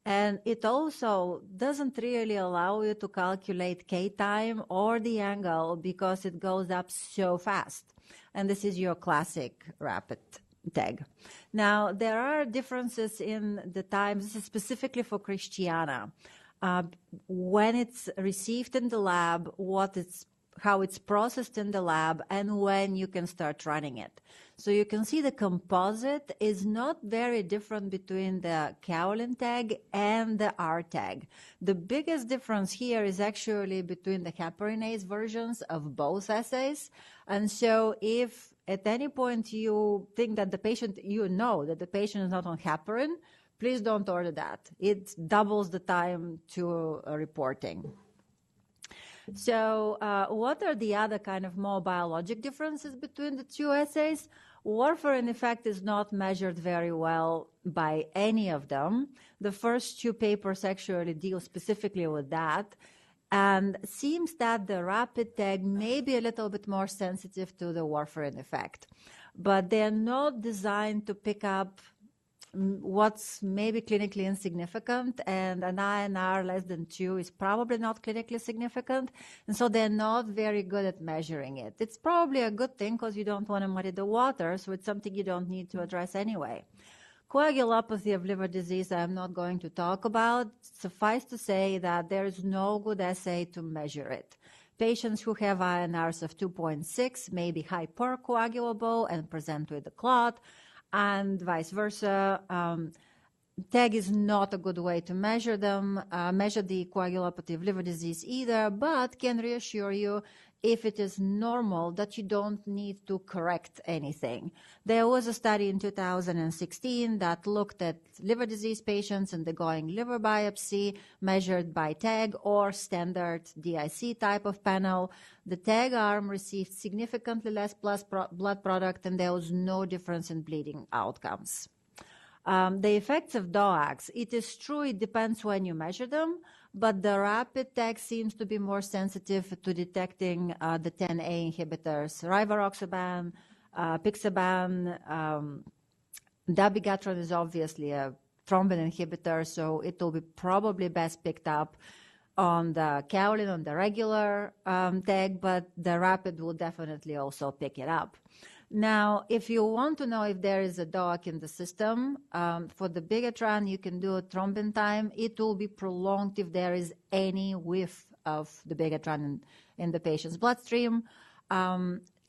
and it also doesn't really allow you to calculate K time or the angle because it goes up so fast. And this is your classic rapid tag. Now, there are differences in the times. This is specifically for Christiana. When it's received in the lab, how it's processed in the lab, and when you can start running it. So you can see the composite is not very different between the kaolin tag and the R tag. The biggest difference here is actually between the heparinase versions of both assays. And so if at any point you think that the patient, you know that the patient is not on heparin, please don't order that. It doubles the time to reporting. So what are the other kind of more biologic differences between the two assays? Warfarin effect is not measured very well by any of them. The first two papers actually deal specifically with that. And seems that the rapid tag may be a little bit more sensitive to the warfarin effect. But they're not designed to pick up what's maybe clinically insignificant, and an INR less than 2 is probably not clinically significant, and so they're not very good at measuring it. It's probably a good thing because you don't want to muddy the water, so it's something you don't need to address anyway. Coagulopathy of liver disease I'm not going to talk about. Suffice to say that there is no good assay to measure it. Patients who have INRs of 2.6 may be hypercoagulable and present with a clot, and vice versa. TAG is not a good way to measure them, measure the coagulopathy of liver disease either, but can reassure you if it is normal that you don't need to correct anything. There was a study in 2016 that looked at liver disease patients undergoing liver biopsy measured by TAG or standard DIC type of panel. The TAG arm received significantly less blood product, and there was no difference in bleeding outcomes. The effects of DOACs, it is true it depends when you measure them, but the rapid tag seems to be more sensitive to detecting the 10A inhibitors, rivaroxaban, pixaban. Dabigatran is obviously a thrombin inhibitor, so it will be probably best picked up on the kaolin, on the regular tag, but the rapid will definitely also pick it up. Now, if you want to know if there is a DOAC in the system, for the bigatran, you can do a thrombin time. It will be prolonged if there is any whiff of the bigatran in the patient's bloodstream.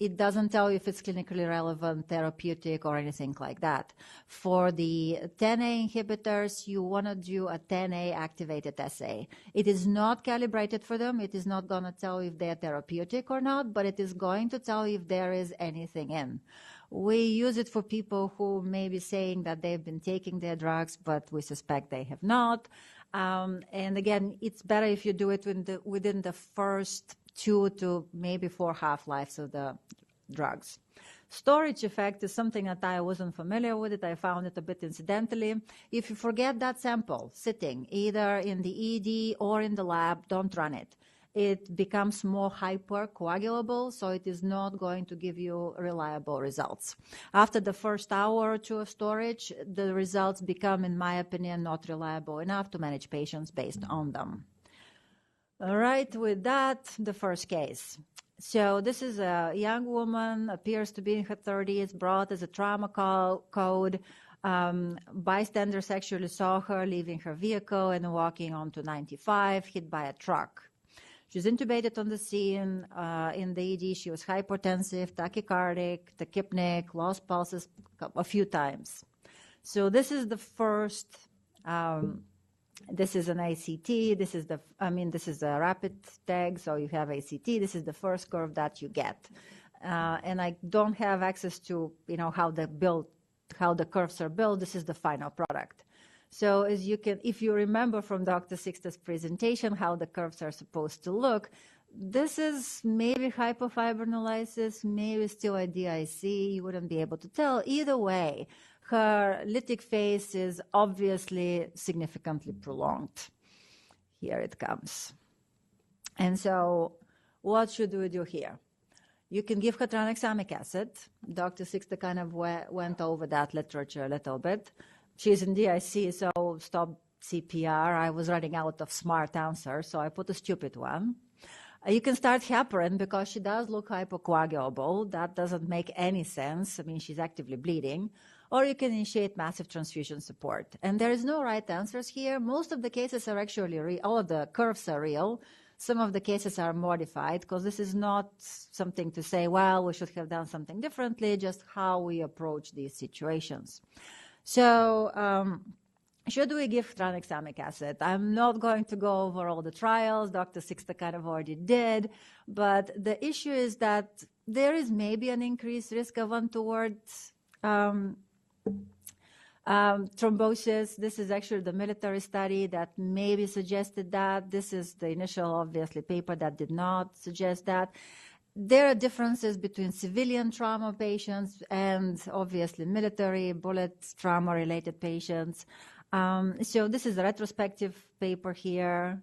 It doesn't tell you if it's clinically relevant, therapeutic, or anything like that. For the 10A inhibitors, you want to do a 10A activated assay. It is not calibrated for them. It is not going to tell you if they're therapeutic or not, but it is going to tell you if there is anything in. We use it for people who may be saying that they've been taking their drugs, but we suspect they have not. And again, it's better if you do it within the first 2 to maybe 4 half-lives of the drugs. Storage effect is something that I wasn't familiar with it. I found it a bit incidentally. If you forget that sample sitting either in the ED or in the lab, don't run it. It becomes more hypercoagulable, so it is not going to give you reliable results. After the first hour or 2 of storage, the results become, in my opinion, not reliable enough to manage patients based on them. All right, with that, the first case. So this is a young woman, appears to be in her 30s, brought as a trauma code. Bystanders actually saw her leaving her vehicle and walking onto 95, hit by a truck. She was intubated on the scene. In the ED, she was hypotensive, tachycardic, tachypnic, lost pulses a few times. So this is the first. This is an ACT. This is a rapid tag, so you have ACT. This is the first curve that you get. and I don't have access to, how the curves are built. This is the final product. So if you remember from Dr. Sixta's presentation how the curves are supposed to look, this is maybe hypofibrinolysis, maybe still a DIC. You wouldn't be able to tell. Either way, her lytic phase is obviously significantly prolonged. Here it comes. And so what should we do here? You can give her tranexamic acid. Dr. Sixta kind of went over that literature a little bit. She's in DIC, so stop CPR. I was running out of smart answers, so I put a stupid one. You can start heparin because she does look hypocoagulable. That doesn't make any sense. I mean, she's actively bleeding. Or you can initiate massive transfusion support. And there is no right answers here. Most of the cases are actually real. All of the curves are real. Some of the cases are modified because this is not something to say, well, we should have done something differently, just how we approach these situations. So should we give tranexamic acid? I'm not going to go over all the trials. Dr. Sixta kind of already did. But the issue is that there is maybe an increased risk of untoward thrombosis. This is actually the military study that maybe suggested that. This is the initial, obviously, paper that did not suggest that. There are differences between civilian trauma patients and obviously military bullet trauma-related patients. So this is a retrospective paper here.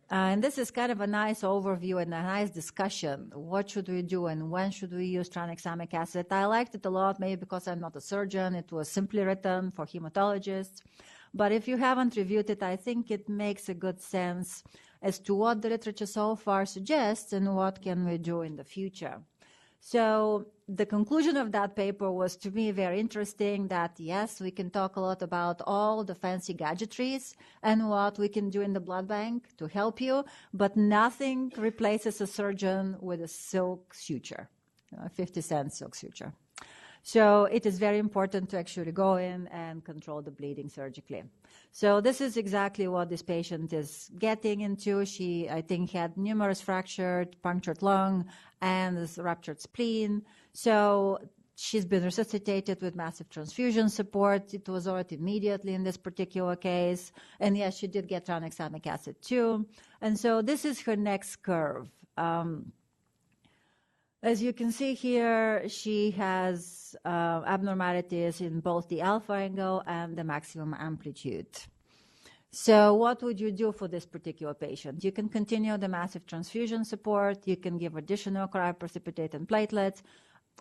And this is kind of a nice overview and a nice discussion. What should we do and when should we use tranexamic acid? I liked it a lot, maybe because I'm not a surgeon. It was simply written for hematologists. But if you haven't reviewed it, I think it makes a good sense as to what the literature so far suggests and what can we do in the future. So the conclusion of that paper was, to me, very interesting, that yes, we can talk a lot about all the fancy gadgetries and what we can do in the blood bank to help you, but nothing replaces a surgeon with a silk suture, a 50-cent silk suture. So it is very important to actually go in and control the bleeding surgically. So this is exactly what this patient is getting into. She, I think, had numerous fractured, punctured lung, and this ruptured spleen. So she's been resuscitated with massive transfusion support. It was already immediately in this particular case. And yes, she did get tranexamic acid too. And so this is her next curve. As you can see here, she has abnormalities in both the alpha angle and the maximum amplitude. So what would you do for this particular patient? You can continue the massive transfusion support. You can give additional cryoprecipitate platelets,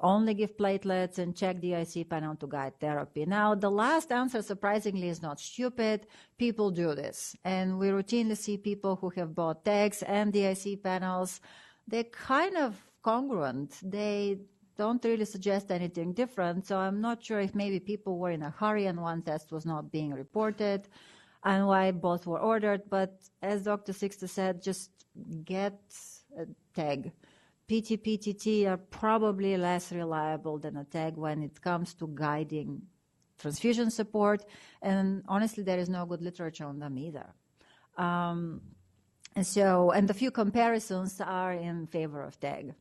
only give platelets, and check the IC panel to guide therapy. Now, the last answer, surprisingly, is not stupid. People do this. And we routinely see people who have both tags and the IC panels. They're kind of congruent. They don't really suggest anything different. So I'm not sure if maybe people were in a hurry and one test was not being reported and why both were ordered. But as Dr. Sixta said, just get a tag. PT-PTT are probably less reliable than a tag when it comes to guiding transfusion support. And honestly, there is no good literature on them either. And the few comparisons are in favor of tag.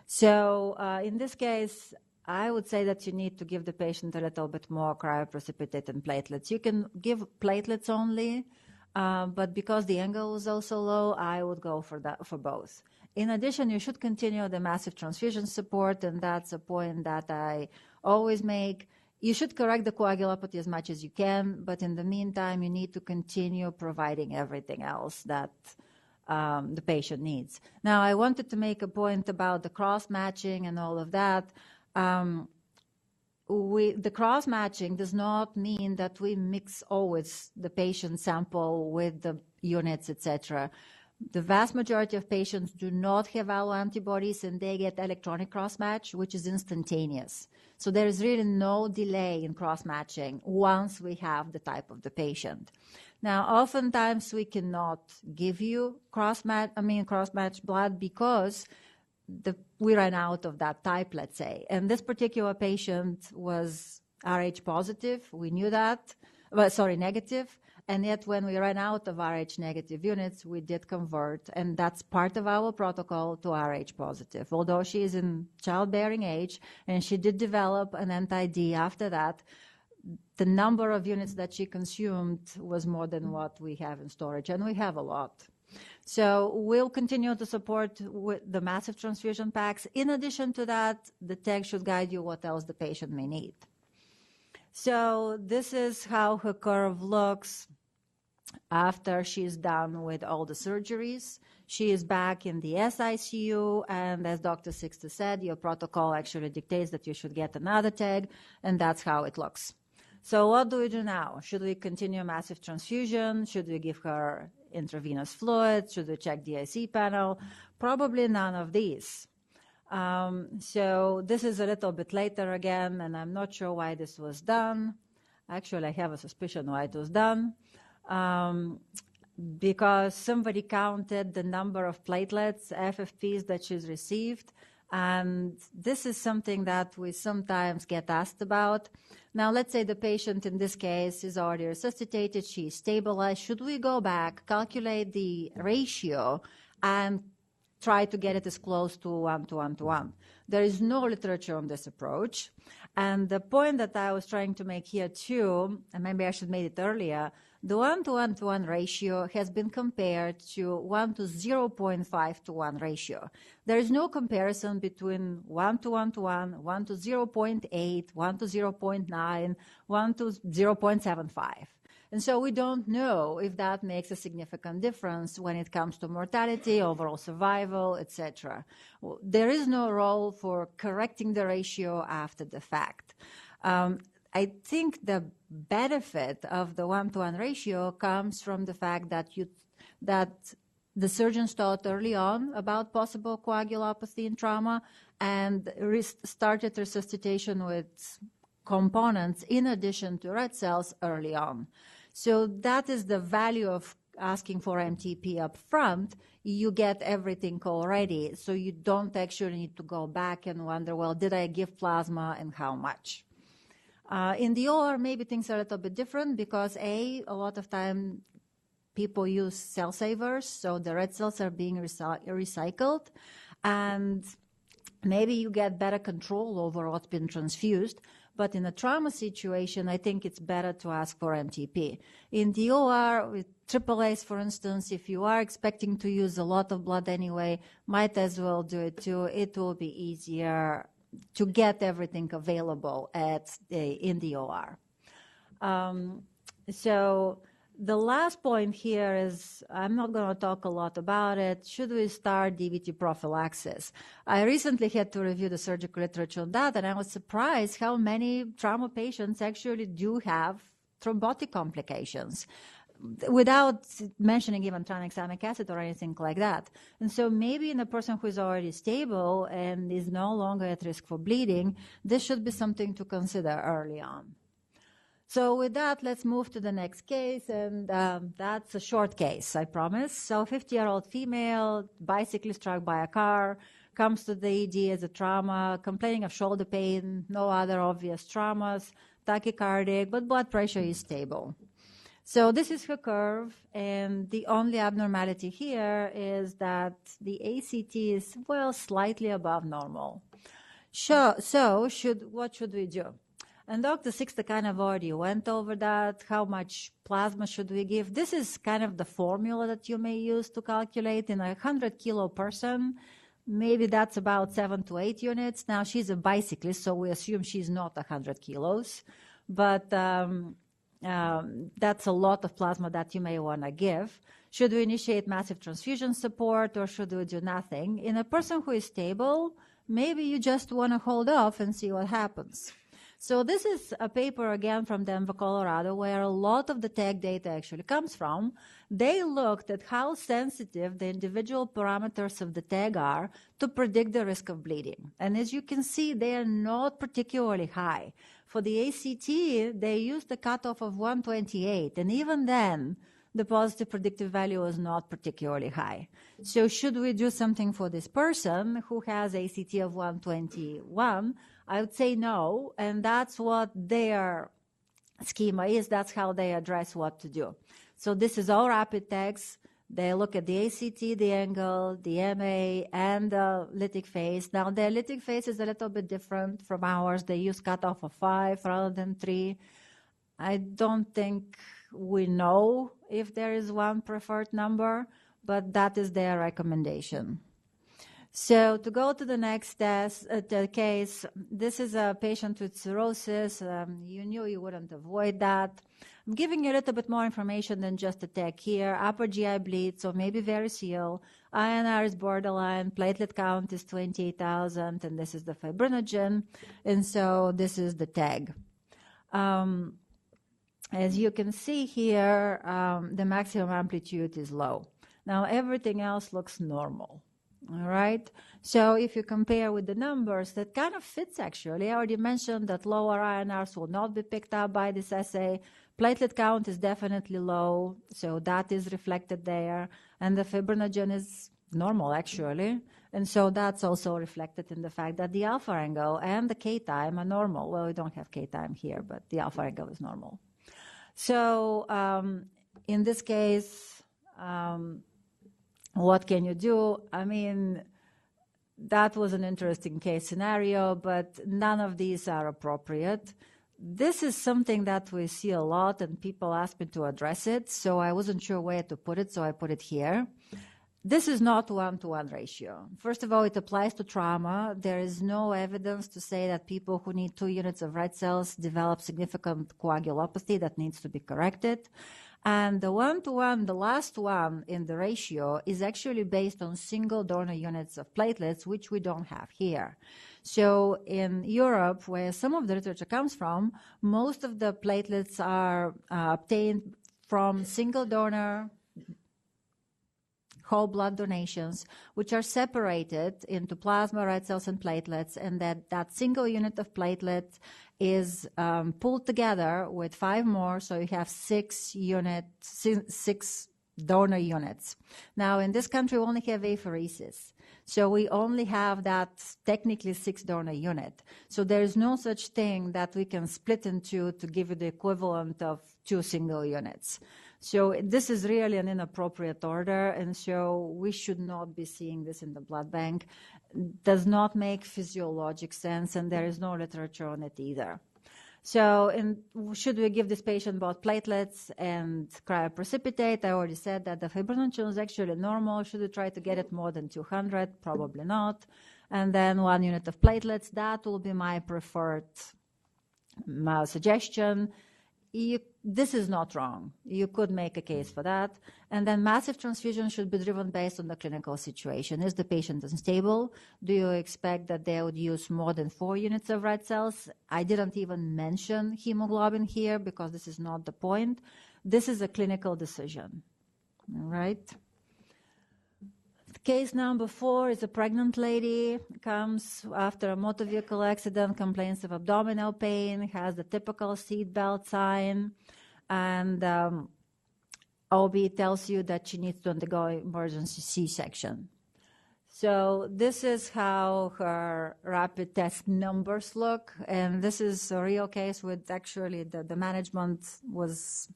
So in this case, I would say that you need to give the patient a little bit more cryoprecipitate and platelets. You can give platelets only, but because the angle is also low, I would go for both. In addition, you should continue the massive transfusion support, and that's a point that I always make. You should correct the coagulopathy as much as you can, but in the meantime, you need to continue providing everything else that the patient needs. Now, I wanted to make a point about the cross-matching and all of that. The cross-matching does not mean that we mix always the patient sample with the units, etc. The vast majority of patients do not have alloantibodies, and they get electronic cross-match, which is instantaneous. So there is really no delay in cross-matching once we have the type of the patient. Now, oftentimes we cannot give you cross-match blood because we ran out of that type, let's say. And this particular patient was Rh positive. We knew that. Well, sorry, negative. And yet when we ran out of Rh negative units, we did convert, and that's part of our protocol, to Rh positive. Although she is in childbearing age and she did develop an anti-D after that, the number of units that she consumed was more than what we have in storage, and we have a lot. So we'll continue to support with the massive transfusion packs. In addition to that, the tag should guide you what else the patient may need. So this is how her curve looks after she's done with all the surgeries. She is back in the SICU, and as Dr. Sixta said, your protocol actually dictates that you should get another tag, and that's how it looks. So what do we do now? Should we continue massive transfusion? Should we give her intravenous fluid? Should we check the IC panel? Probably none of these. So this is a little bit later again, and I'm not sure why this was done. Actually, I have a suspicion why it was done. Because somebody counted the number of platelets, FFPs, that she's received. And this is something that we sometimes get asked about. Now, let's say the patient in this case is already resuscitated, she's stabilized. Should we go back, calculate the ratio, and try to get it as close to 1 to 1 to 1? There is no literature on this approach. And the point that I was trying to make here too, and maybe I should make it earlier, the 1 to 1 to 1 ratio has been compared to 1 to 0.5 to 1 ratio. There is no comparison between 1 to 1 to 1, 1 to 0.8, 1 to 0.9, 1 to 0.75. And so we don't know if that makes a significant difference when it comes to mortality, overall survival, etc. There is no role for correcting the ratio after the fact. I think the benefit of the 1 to 1 ratio comes from the fact that the surgeons thought early on about possible coagulopathy in trauma and started resuscitation with components in addition to red cells early on. So that is the value of asking for MTP up front. You get everything already, so you don't actually need to go back and wonder, well, did I give plasma and how much? In the OR, maybe things are a little bit different because a lot of time people use cell savers, so the red cells are being recycled, and maybe you get better control over what's been transfused. But in a trauma situation, I think it's better to ask for MTP. In the OR, with AAAs, for instance, if you are expecting to use a lot of blood anyway, might as well do it too. It will be easier to get everything available in the OR. So the last point here is, I'm not going to talk a lot about it. Should we start DVT prophylaxis? I recently had to review the surgical literature on that, and I was surprised how many trauma patients actually do have thrombotic complications, without mentioning even tranexamic acid or anything like that. And so maybe in a person who is already stable and is no longer at risk for bleeding, this should be something to consider early on. So with that, let's move to the next case, and that's a short case, I promise. So 50-year-old female, bicyclist struck by a car, comes to the ED as a trauma, complaining of shoulder pain, no other obvious traumas, tachycardic, but blood pressure is stable. So this is her curve, and the only abnormality here is that the ACT is, well, slightly above normal. So what should we do? And Dr. Sixta kind of already went over that. How much plasma should we give? This is kind of the formula that you may use to calculate. In a 100-kilo person, maybe that's about 7 to 8 units. Now, she's a bicyclist, so we assume she's not 100 kilos. But that's a lot of plasma that you may want to give. Should we initiate massive transfusion support, or should we do nothing? In a person who is stable, maybe you just want to hold off and see what happens. So this is a paper, again, from Denver, Colorado, where a lot of the tag data actually comes from. They looked at how sensitive the individual parameters of the tag are to predict the risk of bleeding. And as you can see, they are not particularly high. For the ACT, they used a cutoff of 128, and even then, the positive predictive value was not particularly high. So should we do something for this person who has ACT of 121? I would say no, and that's what their schema is, that's how they address what to do. So this is all rapid text. They look at the ACT, the angle, the MA, and the lytic phase. Now, their lytic phase is a little bit different from ours. They use cutoff of 5 rather than 3. I don't think we know if there is one preferred number, but that is their recommendation. So to go to the next case, this is a patient with cirrhosis. You knew you wouldn't avoid that. I'm giving you a little bit more information than just a tag here. Upper GI bleed, so maybe variceal. INR is borderline. Platelet count is 28,000, and this is the fibrinogen. And so this is the tag. As you can see here, the maximum amplitude is low. Now, everything else looks normal. All right. So if you compare with the numbers, that kind of fits actually. I already mentioned that lower INRs will not be picked up by this assay. Platelet count is definitely low, so that is reflected there. And the fibrinogen is normal actually. And so that's also reflected in the fact that the alpha angle and the K time are normal. Well, we don't have K time here, but the alpha angle is normal. So in this case, what can you do? I mean, that was an interesting case scenario, but none of these are appropriate. This is something that we see a lot, and people ask me to address it, so I wasn't sure where to put it, so I put it here. This is not 1-to-1 ratio. First of all, it applies to trauma. There is no evidence to say that people who need 2 units of red cells develop significant coagulopathy that needs to be corrected. And the 1-to-1, the last one in the ratio, is actually based on single donor units of platelets, which we don't have here. So in Europe, where some of the literature comes from, most of the platelets are obtained from single donor whole blood donations, which are separated into plasma, red cells, and platelets, and that single unit of platelets is pulled together with 5 more, so you have 6 donor units. Now, in this country, we only have apheresis, so we only have that technically 6 donor unit. So there is no such thing that we can split into to give you the equivalent of 2 single units. So this is really an inappropriate order, and so we should not be seeing this in the blood bank. Does not make physiologic sense, and there is no literature on it either. So should we give this patient both platelets and cryoprecipitate? I already said that the fibrinogen is actually normal. Should we try to get it more than 200? Probably not. And then 1 unit of platelets, that will be my preferred suggestion. This is not wrong. You could make a case for that. And then massive transfusion should be driven based on the clinical situation. Is the patient unstable? Do you expect that they would use more than 4 units of red cells? I didn't even mention hemoglobin here because this is not the point. This is a clinical decision, all right? Case number 4 is a pregnant lady, comes after a motor vehicle accident, complains of abdominal pain, has the typical seatbelt sign, and OB tells you that she needs to undergo emergency C-section. So this is how her rapid test numbers look, and this is a real case with actually the management was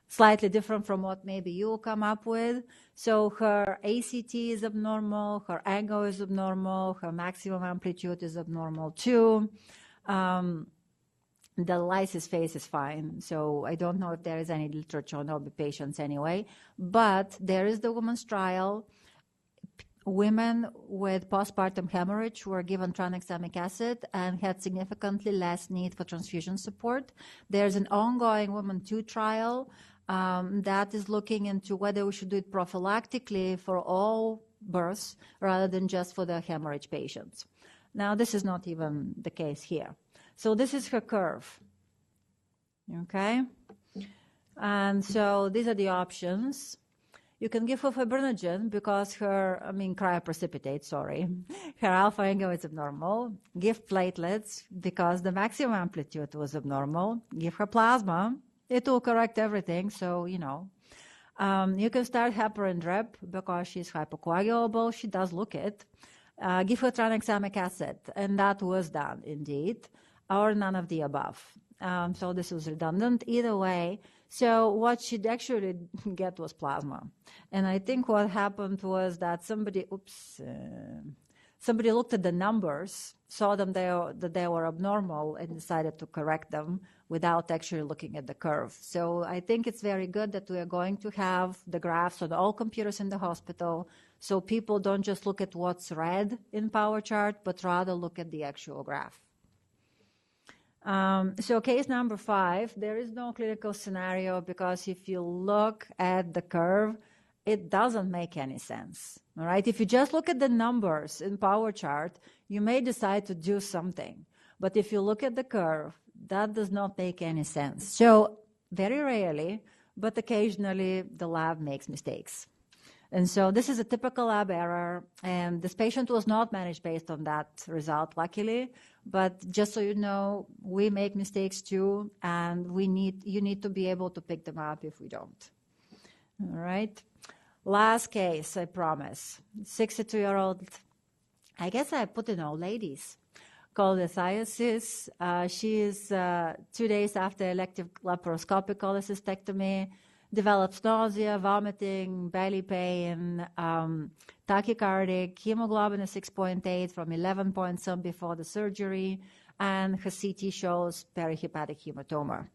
slightly different from what maybe you'll come up with. So her ACT is abnormal, her angle is abnormal, her maximum amplitude is abnormal too. The lysis phase is fine, so I don't know if there is any literature on OB patients anyway, but there is the women's trial. Women with postpartum hemorrhage were given tranexamic acid and had significantly less need for transfusion support. There's an ongoing Women 2 trial that is looking into whether we should do it prophylactically for all births rather than just for the hemorrhage patients. Now, this is not even the case here. So this is her curve, okay? And so these are the options. You can give her fibrinogen because cryoprecipitate, sorry. Her alpha angle is abnormal. Give platelets because the maximum amplitude was abnormal. Give her plasma. It will correct everything, so, you know. You can start heparin drip because she's hypocoagulable. She does look it. Give her tranexamic acid, and that was done, indeed. or none of the above. So this was redundant either way. So what she'd actually get was plasma. And I think what happened was that somebody looked at the numbers, saw them that they were abnormal, and decided to correct them without actually looking at the curve. So I think it's very good that we are going to have the graphs on all computers in the hospital, so people don't just look at what's red in Power Chart, but rather look at the actual graph. So case number 5, there is no clinical scenario because if you look at the curve, it doesn't make any sense. All right? If you just look at the numbers in Power Chart, you may decide to do something. But if you look at the curve, that does not make any sense. So very rarely, but occasionally, the lab makes mistakes. And so this is a typical lab error, and this patient was not managed based on that result, luckily. But just so you know, we make mistakes too, and you need to be able to pick them up if we don't. All right. Last case, I promise. 62-year-old, I guess I put in old ladies, cholelithiasis. She is 2 days after elective laparoscopic cholecystectomy, develops nausea, vomiting, belly pain, tachycardic, hemoglobin is 6.8 from 11 point some before the surgery, and her CT shows perihepatic hematoma.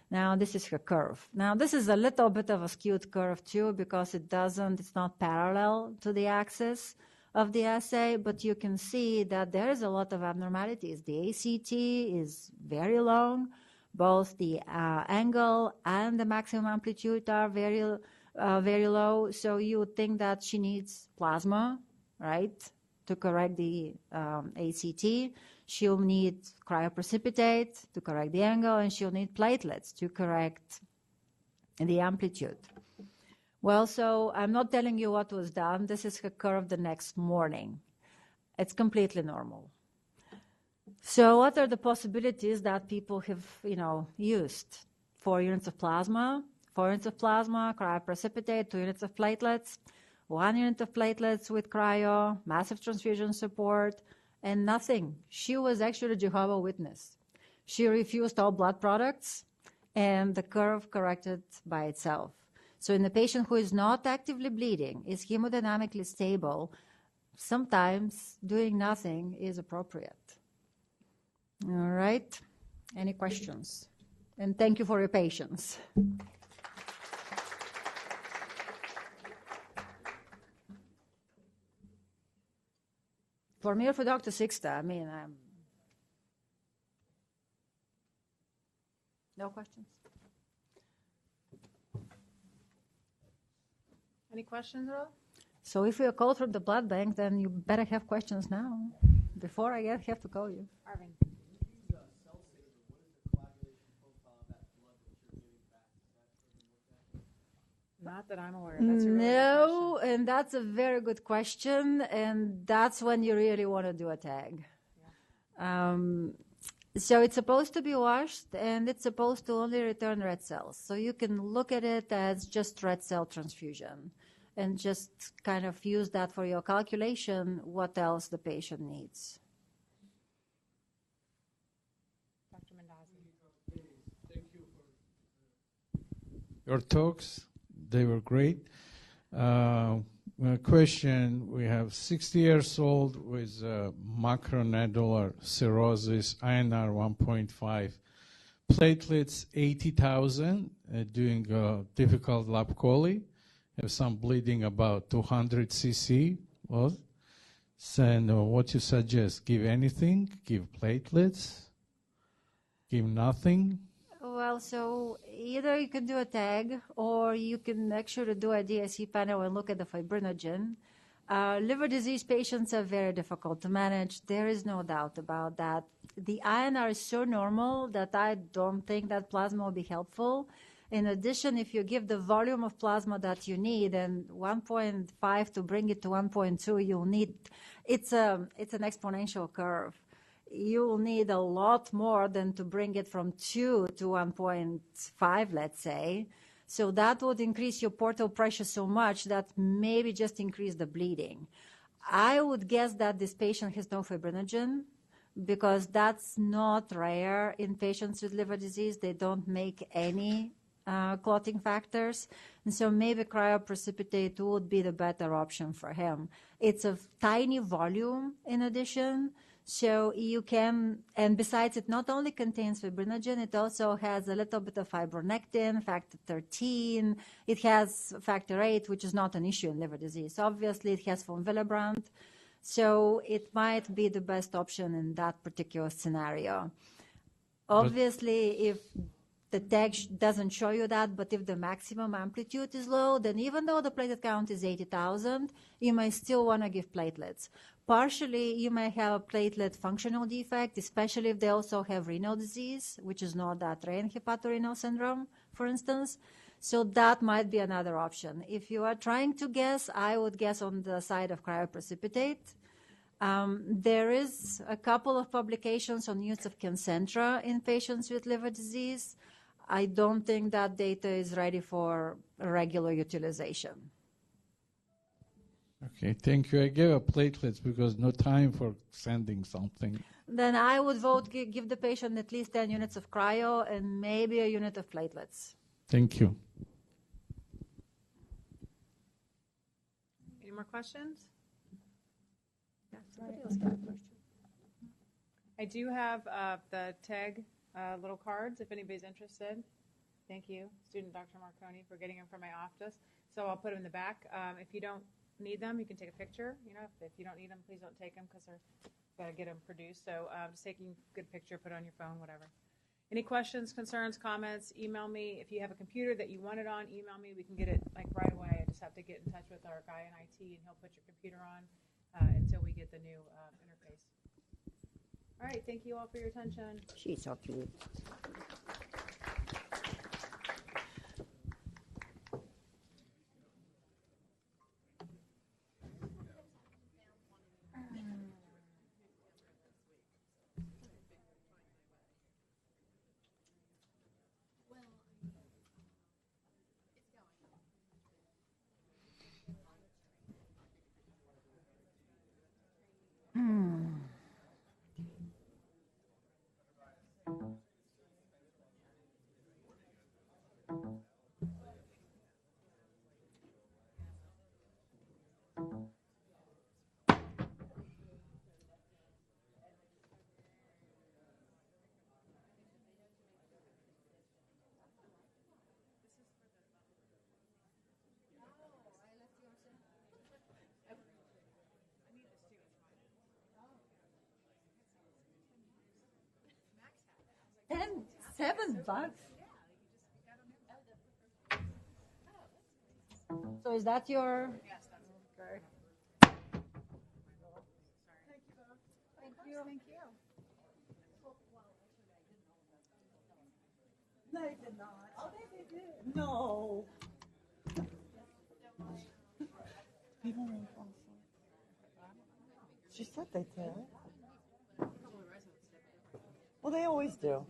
Now, this is her curve. Now, this is a little bit of a skewed curve too because it's not parallel to the axis of the assay, but you can see that there is a lot of abnormalities. The ACT is very long. Both the angle and the maximum amplitude are very low. So you would think that she needs plasma, right, to correct the ACT. She'll need cryoprecipitate to correct the angle, and she'll need platelets to correct the amplitude. Well, so I'm not telling you what was done. This is her curve the next morning. It's completely normal. So what are the possibilities that people have, used? 4 units of plasma, cryoprecipitate, 2 units of platelets, 1 unit of platelets with cryo, massive transfusion support, and nothing. She was actually a Jehovah's Witness. She refused all blood products, and the curve corrected by itself. So in a patient who is not actively bleeding, is hemodynamically stable, sometimes doing nothing is appropriate. All right. Any questions? And thank you for your patience. For me or for Dr. Sixta, no questions? Any questions at all? So if you're called from the blood bank, then you better have questions now before I have to call you. Arvin. Not that I'm aware of. That's a really good question. And that's a very good question, and that's when you really want to do a tag. Yeah. So it's supposed to be washed, and it's supposed to only return red cells. So you can look at it as just red cell transfusion and just kind of use that for your calculation, what else the patient needs. Dr. Mendazzi. Thank you for your talks. They were great. Question, we have 60 years old with macronodular cirrhosis, INR 1.5, platelets 80,000, doing difficult lab chole, have some bleeding about 200 cc. So what you suggest? Give anything? Give platelets? Give nothing? Well, so either you can do a tag or you can actually do a DSE panel and look at the fibrinogen. Liver disease patients are very difficult to manage. There is no doubt about that. The INR is so normal that I don't think that plasma will be helpful. In addition, if you give the volume of plasma that you need, and 1.5 to bring it to 1.2, you'll need, it's an exponential curve. You will need a lot more than to bring it from 2 to 1.5, let's say. So that would increase your portal pressure so much that maybe just increase the bleeding. I would guess that this patient has no fibrinogen, because that's not rare in patients with liver disease. They don't make any clotting factors. And so maybe cryoprecipitate would be the better option for him. It's a tiny volume in addition. So you can, and besides, it not only contains fibrinogen, it also has a little bit of fibronectin, factor 13. It has factor 8, which is not an issue in liver disease. Obviously, it has von Willebrand. So it might be the best option in that particular scenario. Obviously, if the tag doesn't show you that, but if the maximum amplitude is low, then even though the platelet count is 80,000, you may still want to give platelets. Partially, you may have a platelet functional defect, especially if they also have renal disease, which is not that rare in hepatorenal syndrome, for instance. So that might be another option. If you are trying to guess, I would guess on the side of cryoprecipitate. There is a couple of publications on use of Concentra in patients with liver disease. I don't think that data is ready for regular utilization. Okay, thank you. I gave a platelets because no time for sending something. Then I would vote give the patient at least 10 units of cryo and maybe a unit of platelets. Thank you. Any more questions? Somebody else got a question. I do have the TAG little cards if anybody's interested. Thank you, student Dr. Marconi, for getting them from my office. So I'll put them in the back. If you don't need them, you can take a picture. You know, if you don't need them, please don't take them because they're got to get them produced. So just taking a good picture, put it on your phone, whatever. Any questions, concerns, comments? Email me. If you have a computer that you want it on, email me. We can get it like right away. I just have to get in touch with our guy in IT, and he'll put your computer on until we get the new interface. All right. Thank you all for your attention. She's so cute. $7. So is that your? Yes, that's okay. Thank you, Bob. Thank you. Thank you. No, they did not. Oh, they did. No. People won't fall asleep. She said they did. Well, they always do.